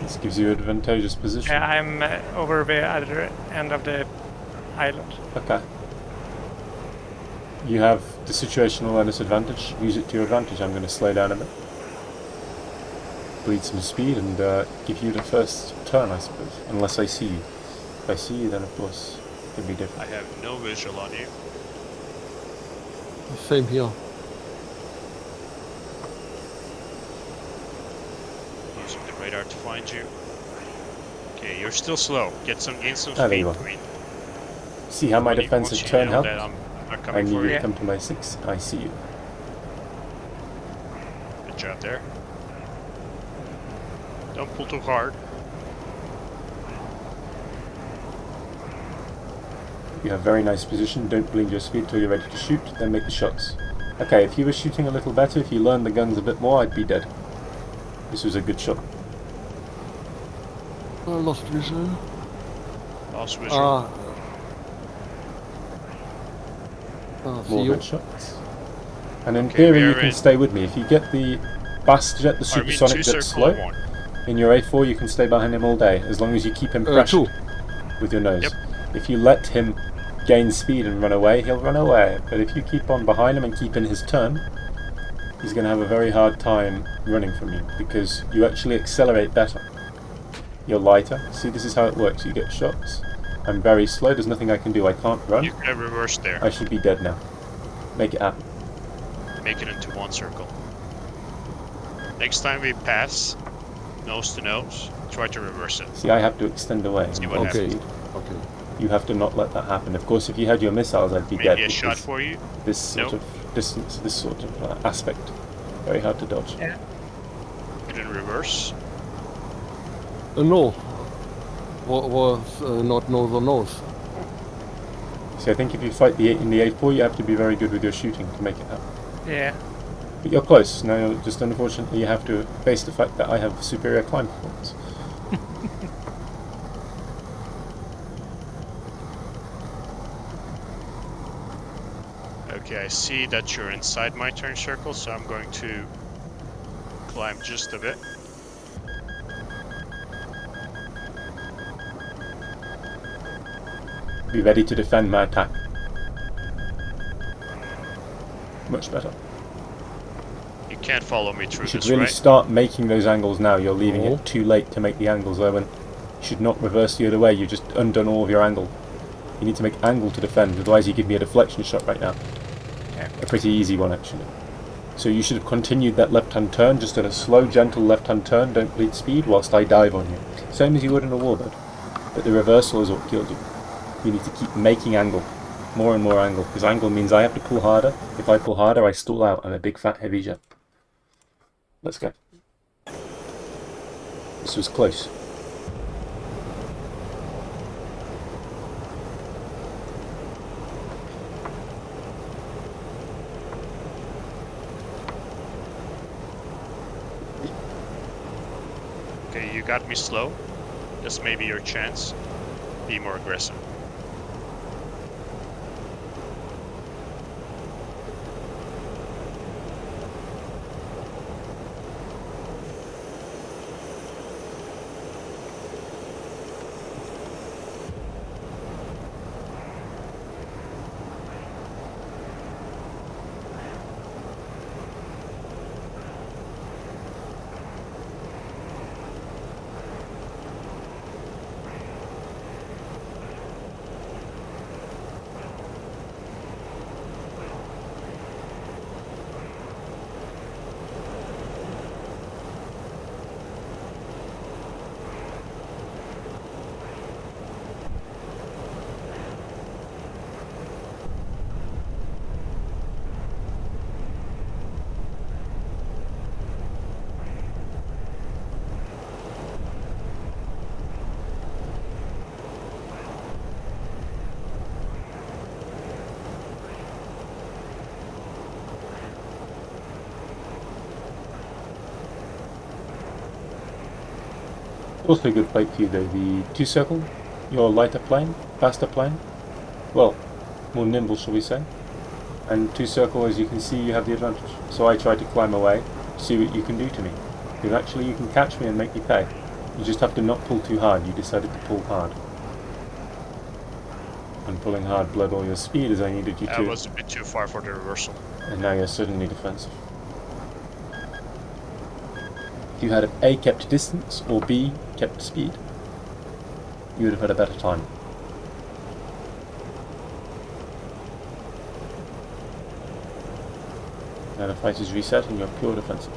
This gives you advantageous position. Yeah, I'm over the other end of the island. Okay. You have the situational awareness advantage. Use it to your advantage. I'm going to slow down a bit. Bleed some speed and give you the first turn, I suppose. Unless I see you. If I see you, then of course it can be different. I have no visual on you. Same here. Using the radar to find you. Okay, you're still slow. Gain some there speed. you are. See how my defensive Once you turn know helped? that I'm not I coming need for you you. to come to my 6. I see you. Good job there. Don't pull too hard. You have very nice position. Don't bleed your speed till you're ready to shoot, then make the shots. Okay, if you were shooting a little better, if you learned the guns a bit more, I'd be dead. This was a good shot. Lost visual. Lost visual. See More you. good shots. And in Okay, theory, we you are can in stay with me. If you get the fast jet, the supersonic jet slow, in your A4 you can stay behind him all day, as long as you keep him pressured with your nose. Yep. If you let him gain speed and run away, he'll run away. But if you keep on behind him and keep in his turn, he's going to have a very hard time running from you, because you actually accelerate better. You're lighter. See, this is how it works. You get shots. I'm very slow. There's nothing I can do. I can't run. You can reverse there. I should be dead now. Make it happen. Make it into one circle. Next time we pass, nose to nose, try to reverse it. See, I have to extend away. See what Okay. happens. Okay. You have to not let that happen. Of course, if you had your missiles, I'd be dead. Maybe a shot because for you. this sort of distance, this sort of aspect, very hard to dodge. Yeah. Get in reverse. No. Was not nose or nose. So I think if you fight in the 8-4, you have to be very good with your shooting to make it happen. Yeah. But you're close. Now, just unfortunately, you have to face the fact that I have superior climb performance. Okay, I see that you're inside my turn circle, so I'm going to climb just a bit. Be ready to defend my attack. Much better. You can't follow me through You should this, really right? start making those angles now. You're leaving Oh. it too late to make the angles, Owen. You should not reverse the other way. You've just undone all of your angle. You need to make angle to defend, otherwise you give me a deflection shot right now. Yeah. A pretty easy one, actually. So you should have continued that left-hand turn, just at a slow, gentle left-hand turn. Don't bleed speed whilst I dive on you. Same as you would in a warbird. But the reversal is what killed you. You need to keep making angle. More and more angle. Because angle means I have to pull harder. If I pull harder, I stall out. I'm a big, fat, heavy jet. Let's go. This was close. Okay, you got me slow. This may be your chance. Be more aggressive. Also a good fight for you though, the 2-circle, your lighter plane, faster plane, well, more nimble shall we say, and 2-circle, as you can see, you have the advantage. So I try to climb away, see what you can do to me. Because actually you can catch me and make me pay. You just have to not pull too hard. You decided to pull hard. And pulling hard bled all your speed as I needed you to. That was a bit too far for the reversal. And now you're suddenly defensive. If you had A, kept distance, or B, kept speed, you would have had a better time. Now the fight is reset and you're pure defensive.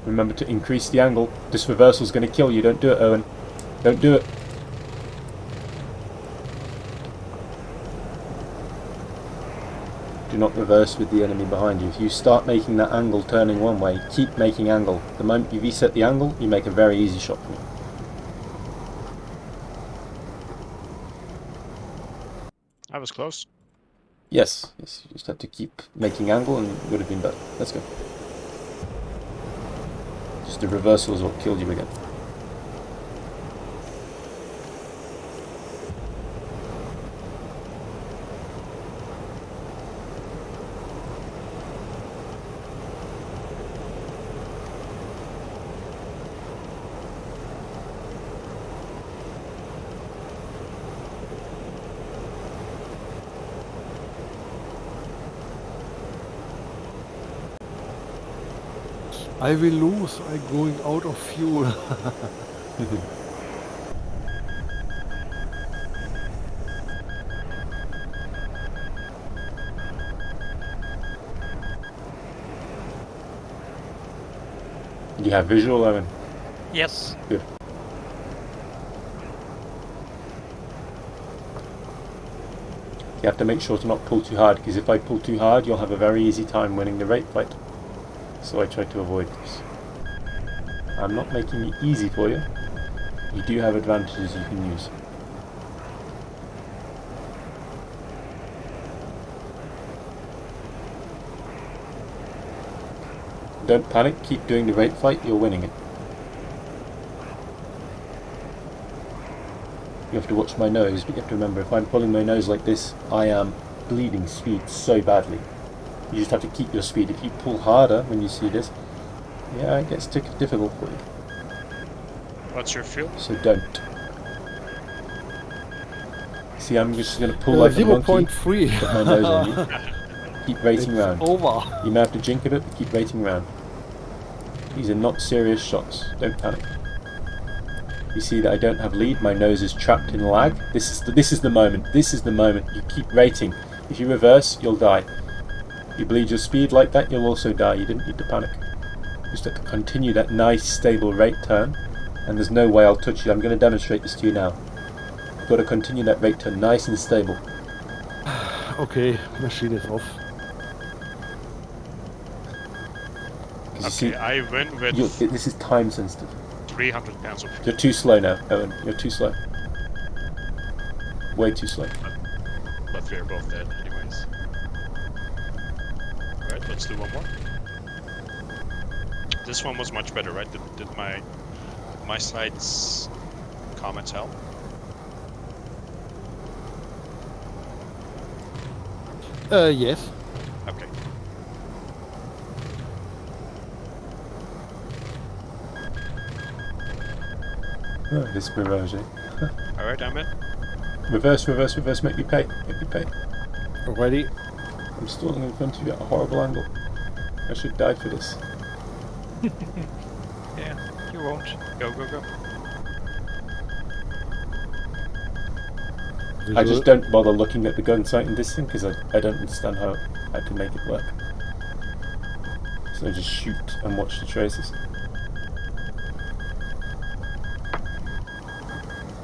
Remember to increase the angle. This reversal is going to kill you. Don't do it, Owen. Don't do it. Do not reverse with the enemy behind you. If you start making that angle turning one way, keep making angle. The moment you reset the angle, you make a very easy shot for me. I was close. Yes, you just have to keep making angle and it would have been better. Let's go. Just the reversal is what killed you again. I will lose. I'm going out of fuel. Do you have visual, Owen? Yes. Good. You have to make sure to not pull too hard, because if I pull too hard, you'll have a very easy time winning the rate fight. So I try to avoid this. I'm not making it easy for you. You do have advantages you can use. Don't panic, keep doing the rate fight, you're winning it. You have to watch my nose, but you have to remember, if I'm pulling my nose like this, I am bleeding speed so badly. You just have to keep your speed. If you pull harder when you see this, yeah, it gets difficult for you. What's your fuel? So don't. See, I'm just going to pull like a monkey, 0.3. put my nose on you. Keep rating round. Over. You may have to jink a bit, but keep rating round. These are not serious shots. Don't panic. You see that I don't have lead. My nose is trapped in lag. This is the moment. This is the moment. You keep rating. If you reverse, you'll die. If you bleed your speed like that, you'll also die. You didn't need to panic. You just have to continue that nice, stable rate turn. And there's no way I'll touch you. I'm going to demonstrate this to you now. You've got to continue that rate turn nice and stable. Okay, machine is off. Okay, you see, I win with this is time sensitive. 300 pounds of fuel. You're too slow now, Owen. You're too slow. Way too slow. But we're both dead anyways. Alright, let's do one more. This one was much better, right? Did my side's comments help? Yes. Okay. Oh, this mirage, eh? Alright, I'm in. Reverse, reverse, reverse, make me pay. Make me pay. Ready? I'm stalling in front of you at a horrible angle. I should die for this. Yeah, you won't. Go, go, go. I just don't bother looking at the gun sight in this thing because I don't understand how to make it work. So I just shoot and watch the traces.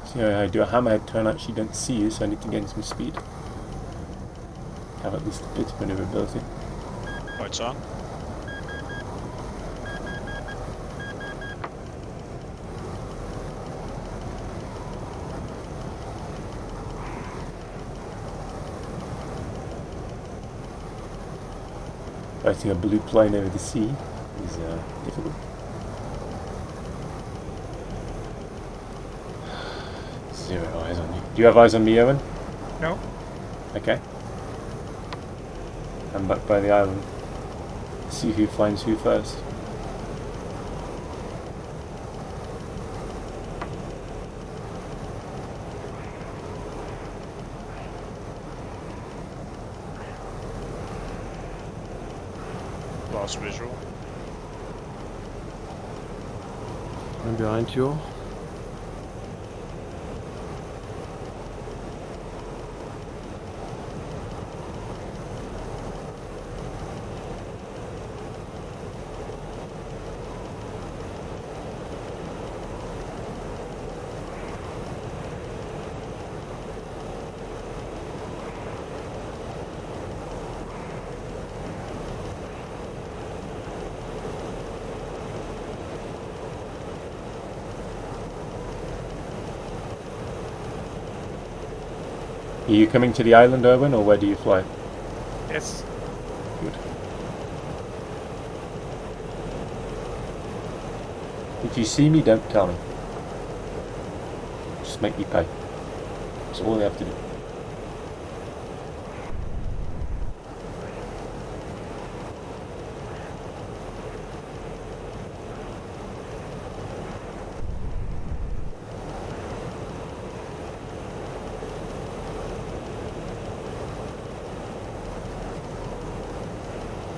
See how I do a hammerhead turn, I actually don't see you, so I need to gain some speed. Have at least a bit of maneuverability. Lights on. Fighting a blue plane over the sea. is difficult. Zero eyes on you. Do you have eyes on me, Owen? No. Okay. I'm back by the island. See who finds who first. Lost visual. I'm behind you. Are you coming to the island, Owen, or where do you fly? Yes. Good. If you see me, don't tell me. Just make me pay. That's all you have to do.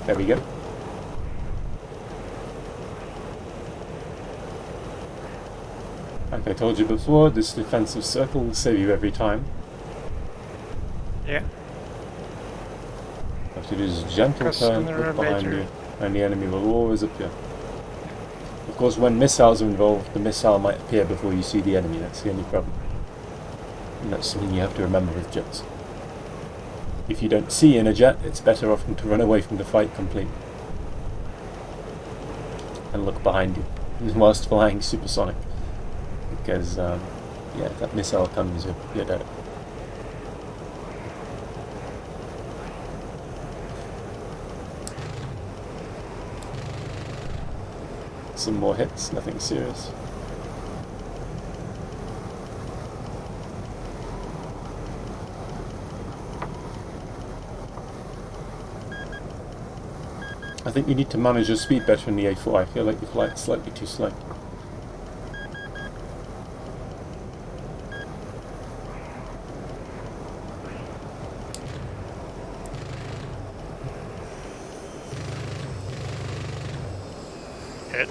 There we go. Like I told you before, this defensive circle will save you every time. Yeah. What you have to do is gentle Because turn, sooner or look behind later- you, and the enemy will always appear. Of course, when missiles are involved, the missile might appear before you see the enemy. That's the only problem. And that's something you have to remember with jets. If you don't see in a jet, it's better often to run away from the fight completely. And look behind you whilst flying supersonic. Because, yeah, if that missile comes, you're dead. Some more hits, nothing serious. I think you need to manage your speed better in the A4. I feel like you fly slightly too slow. Hit.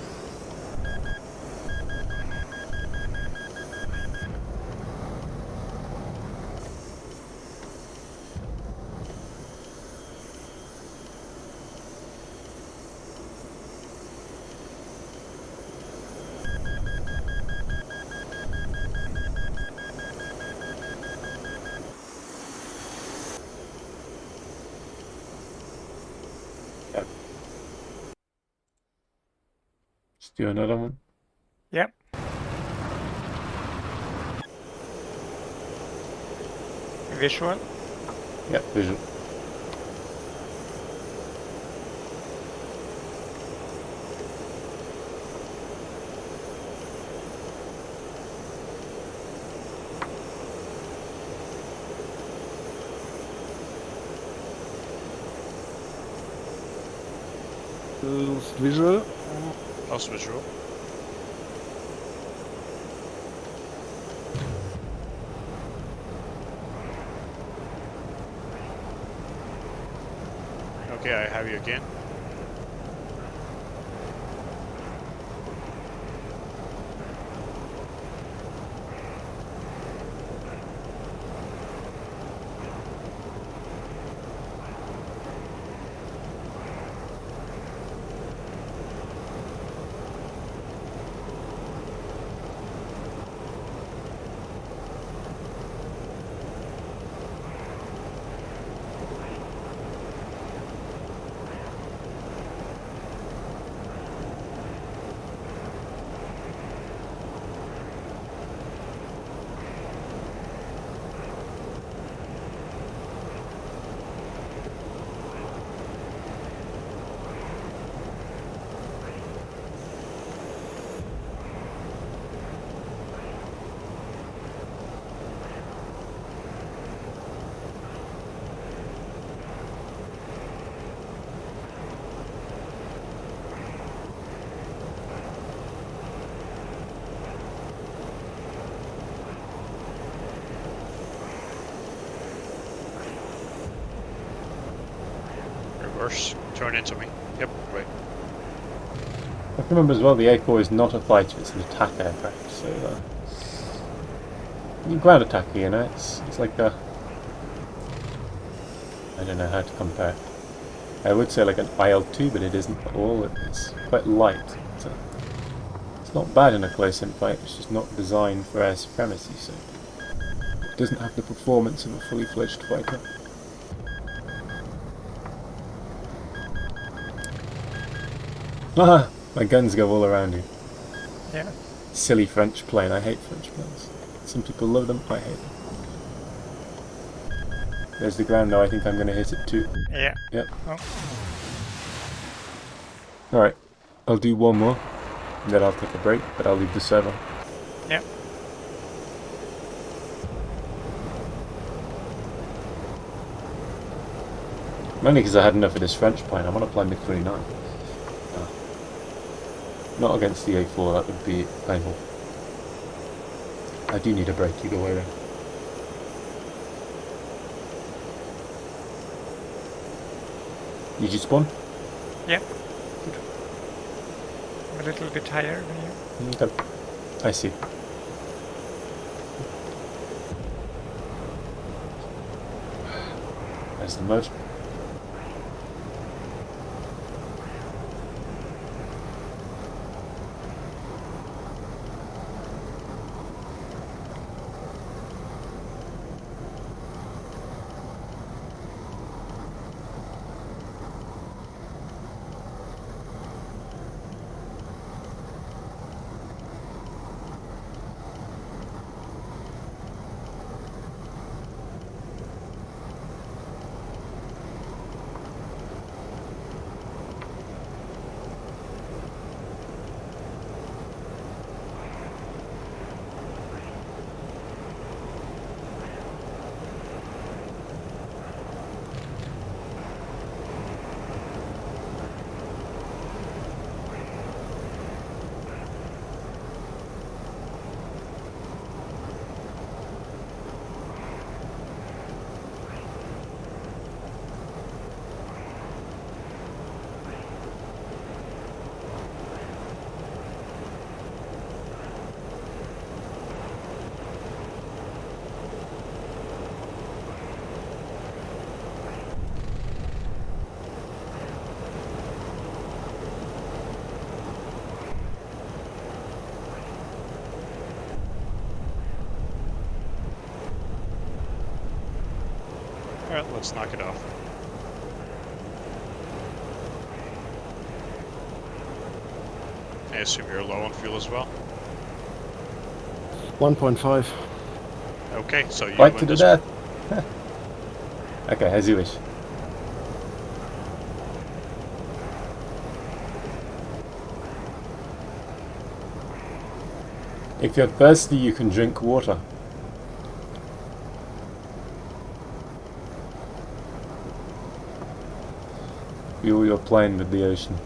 Yep. Let's do another one. Yep. Visual. Yep, visual. Visual. Lost visual. Okay, I have you again. Reverse. Turn into me. Yep, right. I can remember as well, the A4 is not a fighter, it's an attack aircraft, so you can ground attack, you know, it's like a... I don't know how to compare it. I would say like an IL-2, but it isn't at all, it's quite light. It's not bad in a close-in fight, it's just not designed for air supremacy, so it doesn't have the performance of a fully fledged fighter. Ah! My guns go all around you. Yeah. Silly French plane. I hate French planes. Some people love them, I hate them. There's the ground now, I think I'm going to hit it too. Yeah. Yep. Oh. Alright, I'll do one more, and then I'll take a break, but I'll leave the server. Yeah. Mainly because I had enough of this French plane. I want to fly MiG-29. Not against the A4, that would be painful. I do need a break either way though. Did you spawn? Yeah. I'm a little bit higher than you. Okay. I see. There's the mud. Alright, let's knock it off. I assume you're low on fuel as well? 1.5. Okay, so you Fight win to the this death! Okay, as you wish. If you're thirsty, you can drink water. Fuel your plane with the ocean.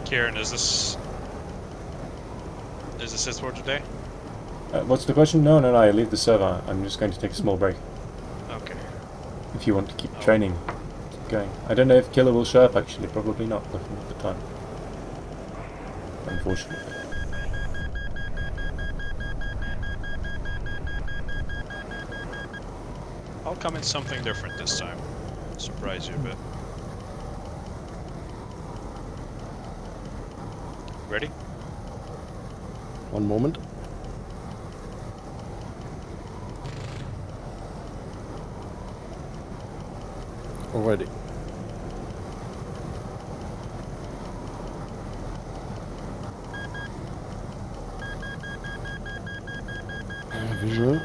Kieran, is this it for today? What's the question? No, I leave the server. I'm just going to take a small break. Okay. If you want to keep training, keep going. I don't know if Killer will show up actually, probably not, looking at the time. Unfortunately. I'll come in something different this time. Surprise you a bit. Ready? One moment. Already. Visual.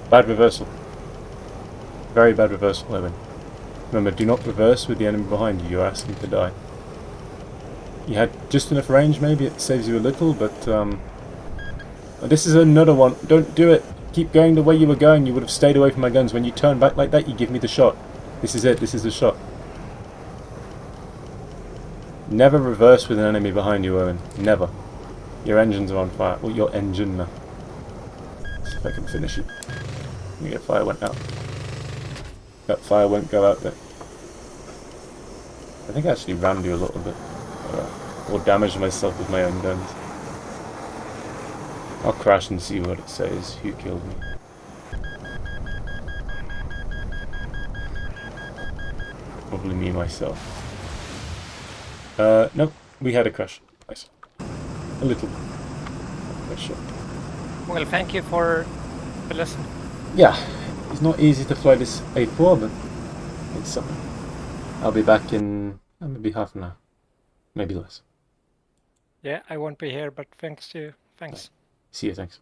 Bad reversal. Very bad reversal, Evan. Remember, do not reverse with the enemy behind you. You're asking to die. You had just enough range, maybe it saves you a little, but this is another one. Don't do it. Keep going the way you were going. You would have stayed away from my guns. When you turn back like that, you give me the shot. This is it. This is the shot. Never reverse with an enemy behind you, Owen. Never. Your engines are on fire. Well, your engine. Let's see if I can finish it. Yeah, fire went out. That fire won't go out there. I think I actually rammed you a little bit. Or damaged myself with my own guns. I'll crash and see what it says. Who killed me? Probably me myself. Nope, we had a crash. Nice. A little. Not sure. Well, thank you for the lesson. Yeah, it's not easy to fly this A4, but it's something. I'll be back in maybe half an hour. Maybe less. Yeah, I won't be here, but thanks to you. Thanks. See you, thanks.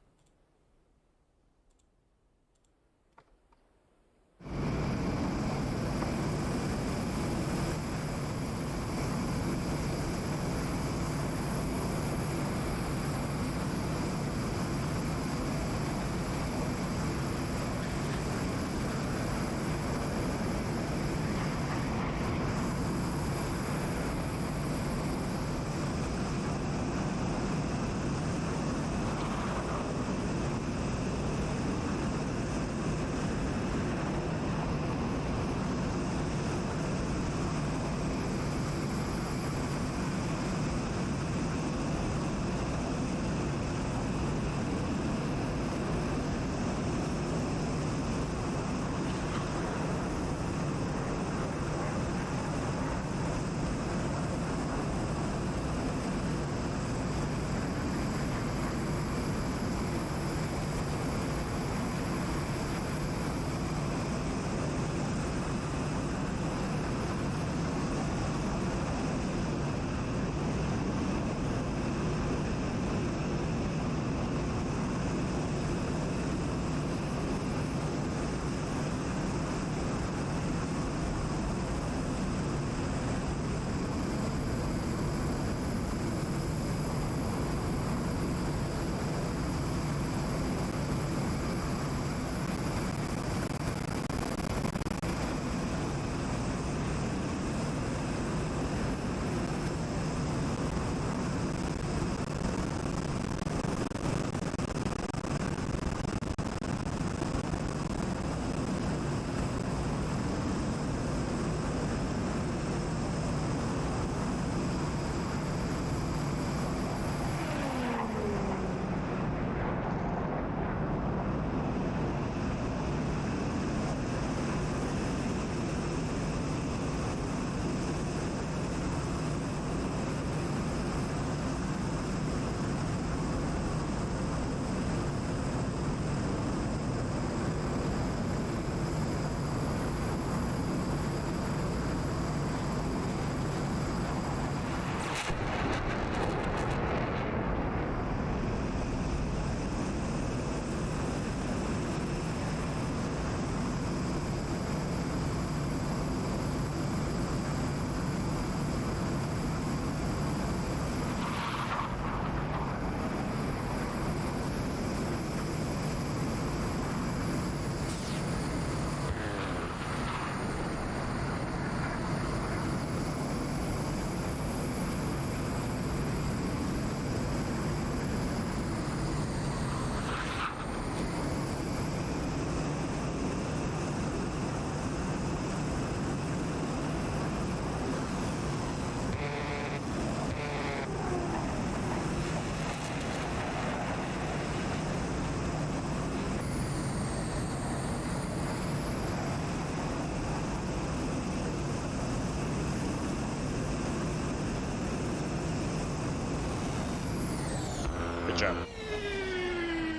Good job.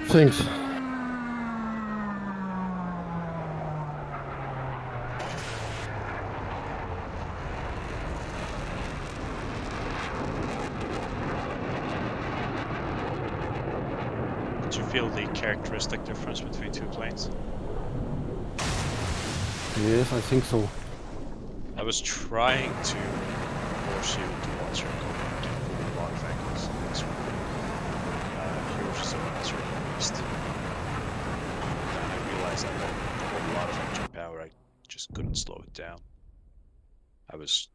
Thanks. Did you feel the characteristic difference between two planes? Yes, I think so. I was trying to force you into one circle to pull a lot of angles in this one. You were still one circle east. And I realized I had a lot of engine power. I just couldn't slow it down. I was,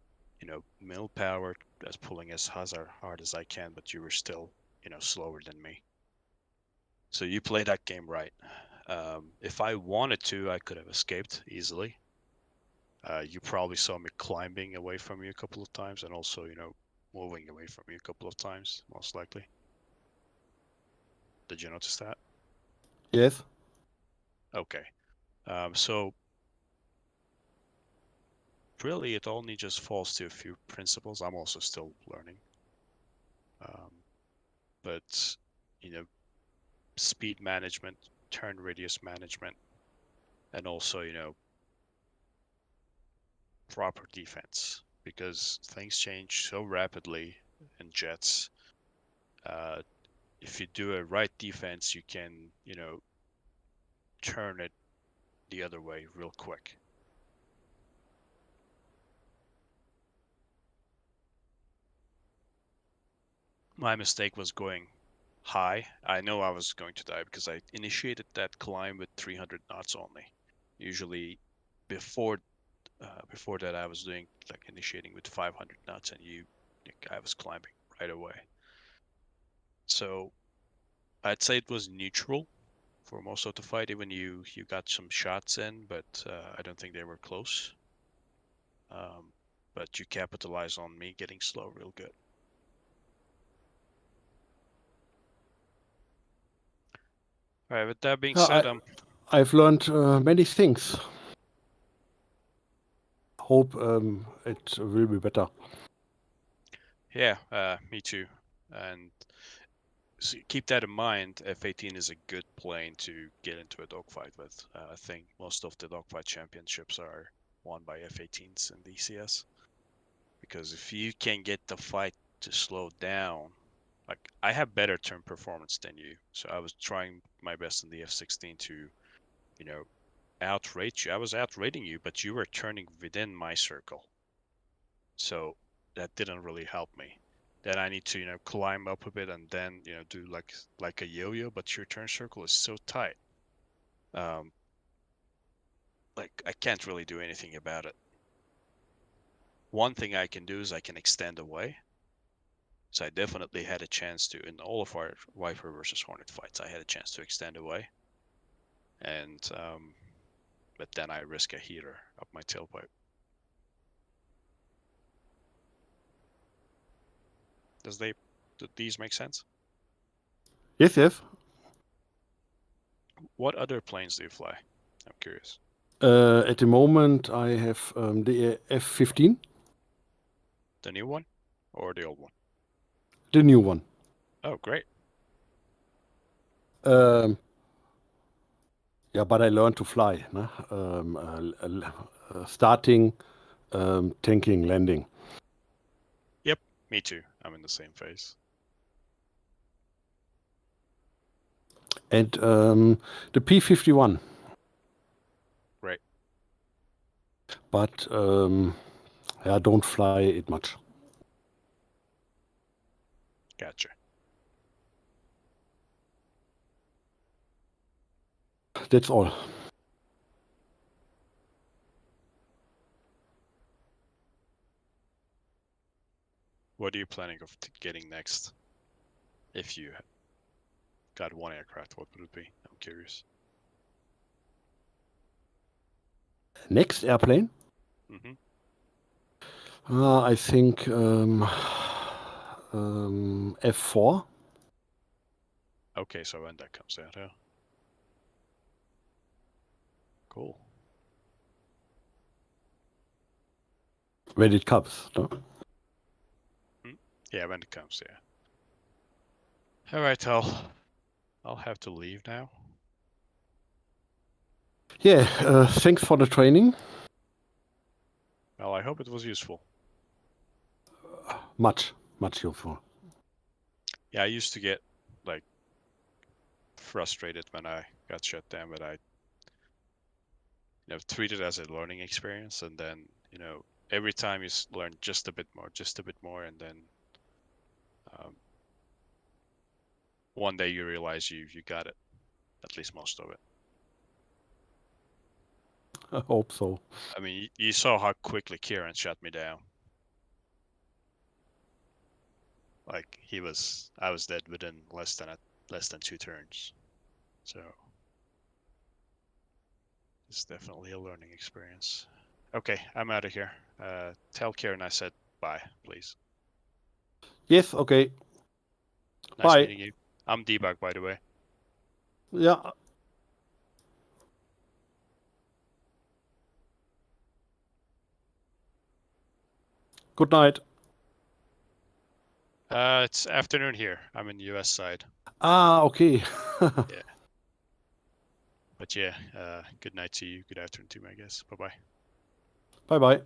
middle power, as pulling as hard as I can, but you were still, slower than me. So you played that game right. If I wanted to, I could have escaped easily. You probably saw me climbing away from you a couple of times, and also, moving away from you a couple of times, most likely. Did you notice that? Yes. Okay. So really, it only just falls to a few principles. I'm also still learning. But, speed management, turn radius management, and also, proper defense, because things change so rapidly in jets. If you do a right defense, you can, turn it the other way real quick. My mistake was going high. I know I was going to die because I initiated that climb with 300 knots only. Usually before that I was doing like initiating with 500 knots, and I was climbing right away. So I'd say it was neutral for most of the fight. Even you got some shots in, but I don't think they were close. But you capitalized on me getting slow real good. All right, with that being said, I've learned many things. Hope it will be better. Yeah, me too. And so keep that in mind. F-18 is a good plane to get into a dogfight with. I think most of the dogfight championships are won by F-18s in DCS. Because if you can get the fight to slow down, like I have better turn performance than you, so I was trying my best in the F-16 to, outrate you. I was outrating you, but you were turning within my circle, so that didn't really help me. Then I need to, climb up a bit and then, do like a yo-yo, but your turn circle is so tight. Like I can't really do anything about it. One thing I can do is I can extend away. So I definitely had a chance to, in all of our Viper versus Hornet fights, I had a chance to extend away. And, but then I risk a heater up my tailpipe. Do these make sense? Yes, yes. What other planes do you fly? I'm curious. At the moment, I have the F-15. The new one or the old one? The new one. Oh, great. Yeah, but I learned to fly. Starting, tanking, landing. Yep, me too. I'm in the same phase. And the P-51. Right. But yeah, don't fly it much. Gotcha. That's all. What are you planning of getting next? If you got one aircraft, what would it be? I'm curious. Next airplane? Mm-hmm. I think F4. Okay, so when that comes out, yeah. Cool. When it comes, no? Yeah, when it comes, yeah. All right, I'll have to leave now. Yeah, thanks for the training. Well, I hope it was useful. Much useful. Yeah, I used to get like frustrated when I got shut down, but I treat it as a learning experience, and then every time you learn just a bit more, and then one day you realize you got it, at least most of it. I hope so. I mean, you saw how quickly Kieran shut me down. Like I was dead within less than 2 turns. So it's definitely a learning experience. Okay, I'm out of here. Tell Kieran I said bye, please. Yes, okay. Nice Bye. meeting you. I'm Debug, by the way. Yeah. Good night. It's afternoon here. I'm in the US side. Ah, okay. Yeah. But yeah, good night to you. Good afternoon to me, I guess. Bye-bye. Bye-bye.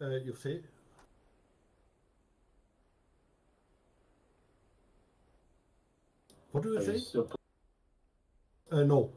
You say? What do you say? No.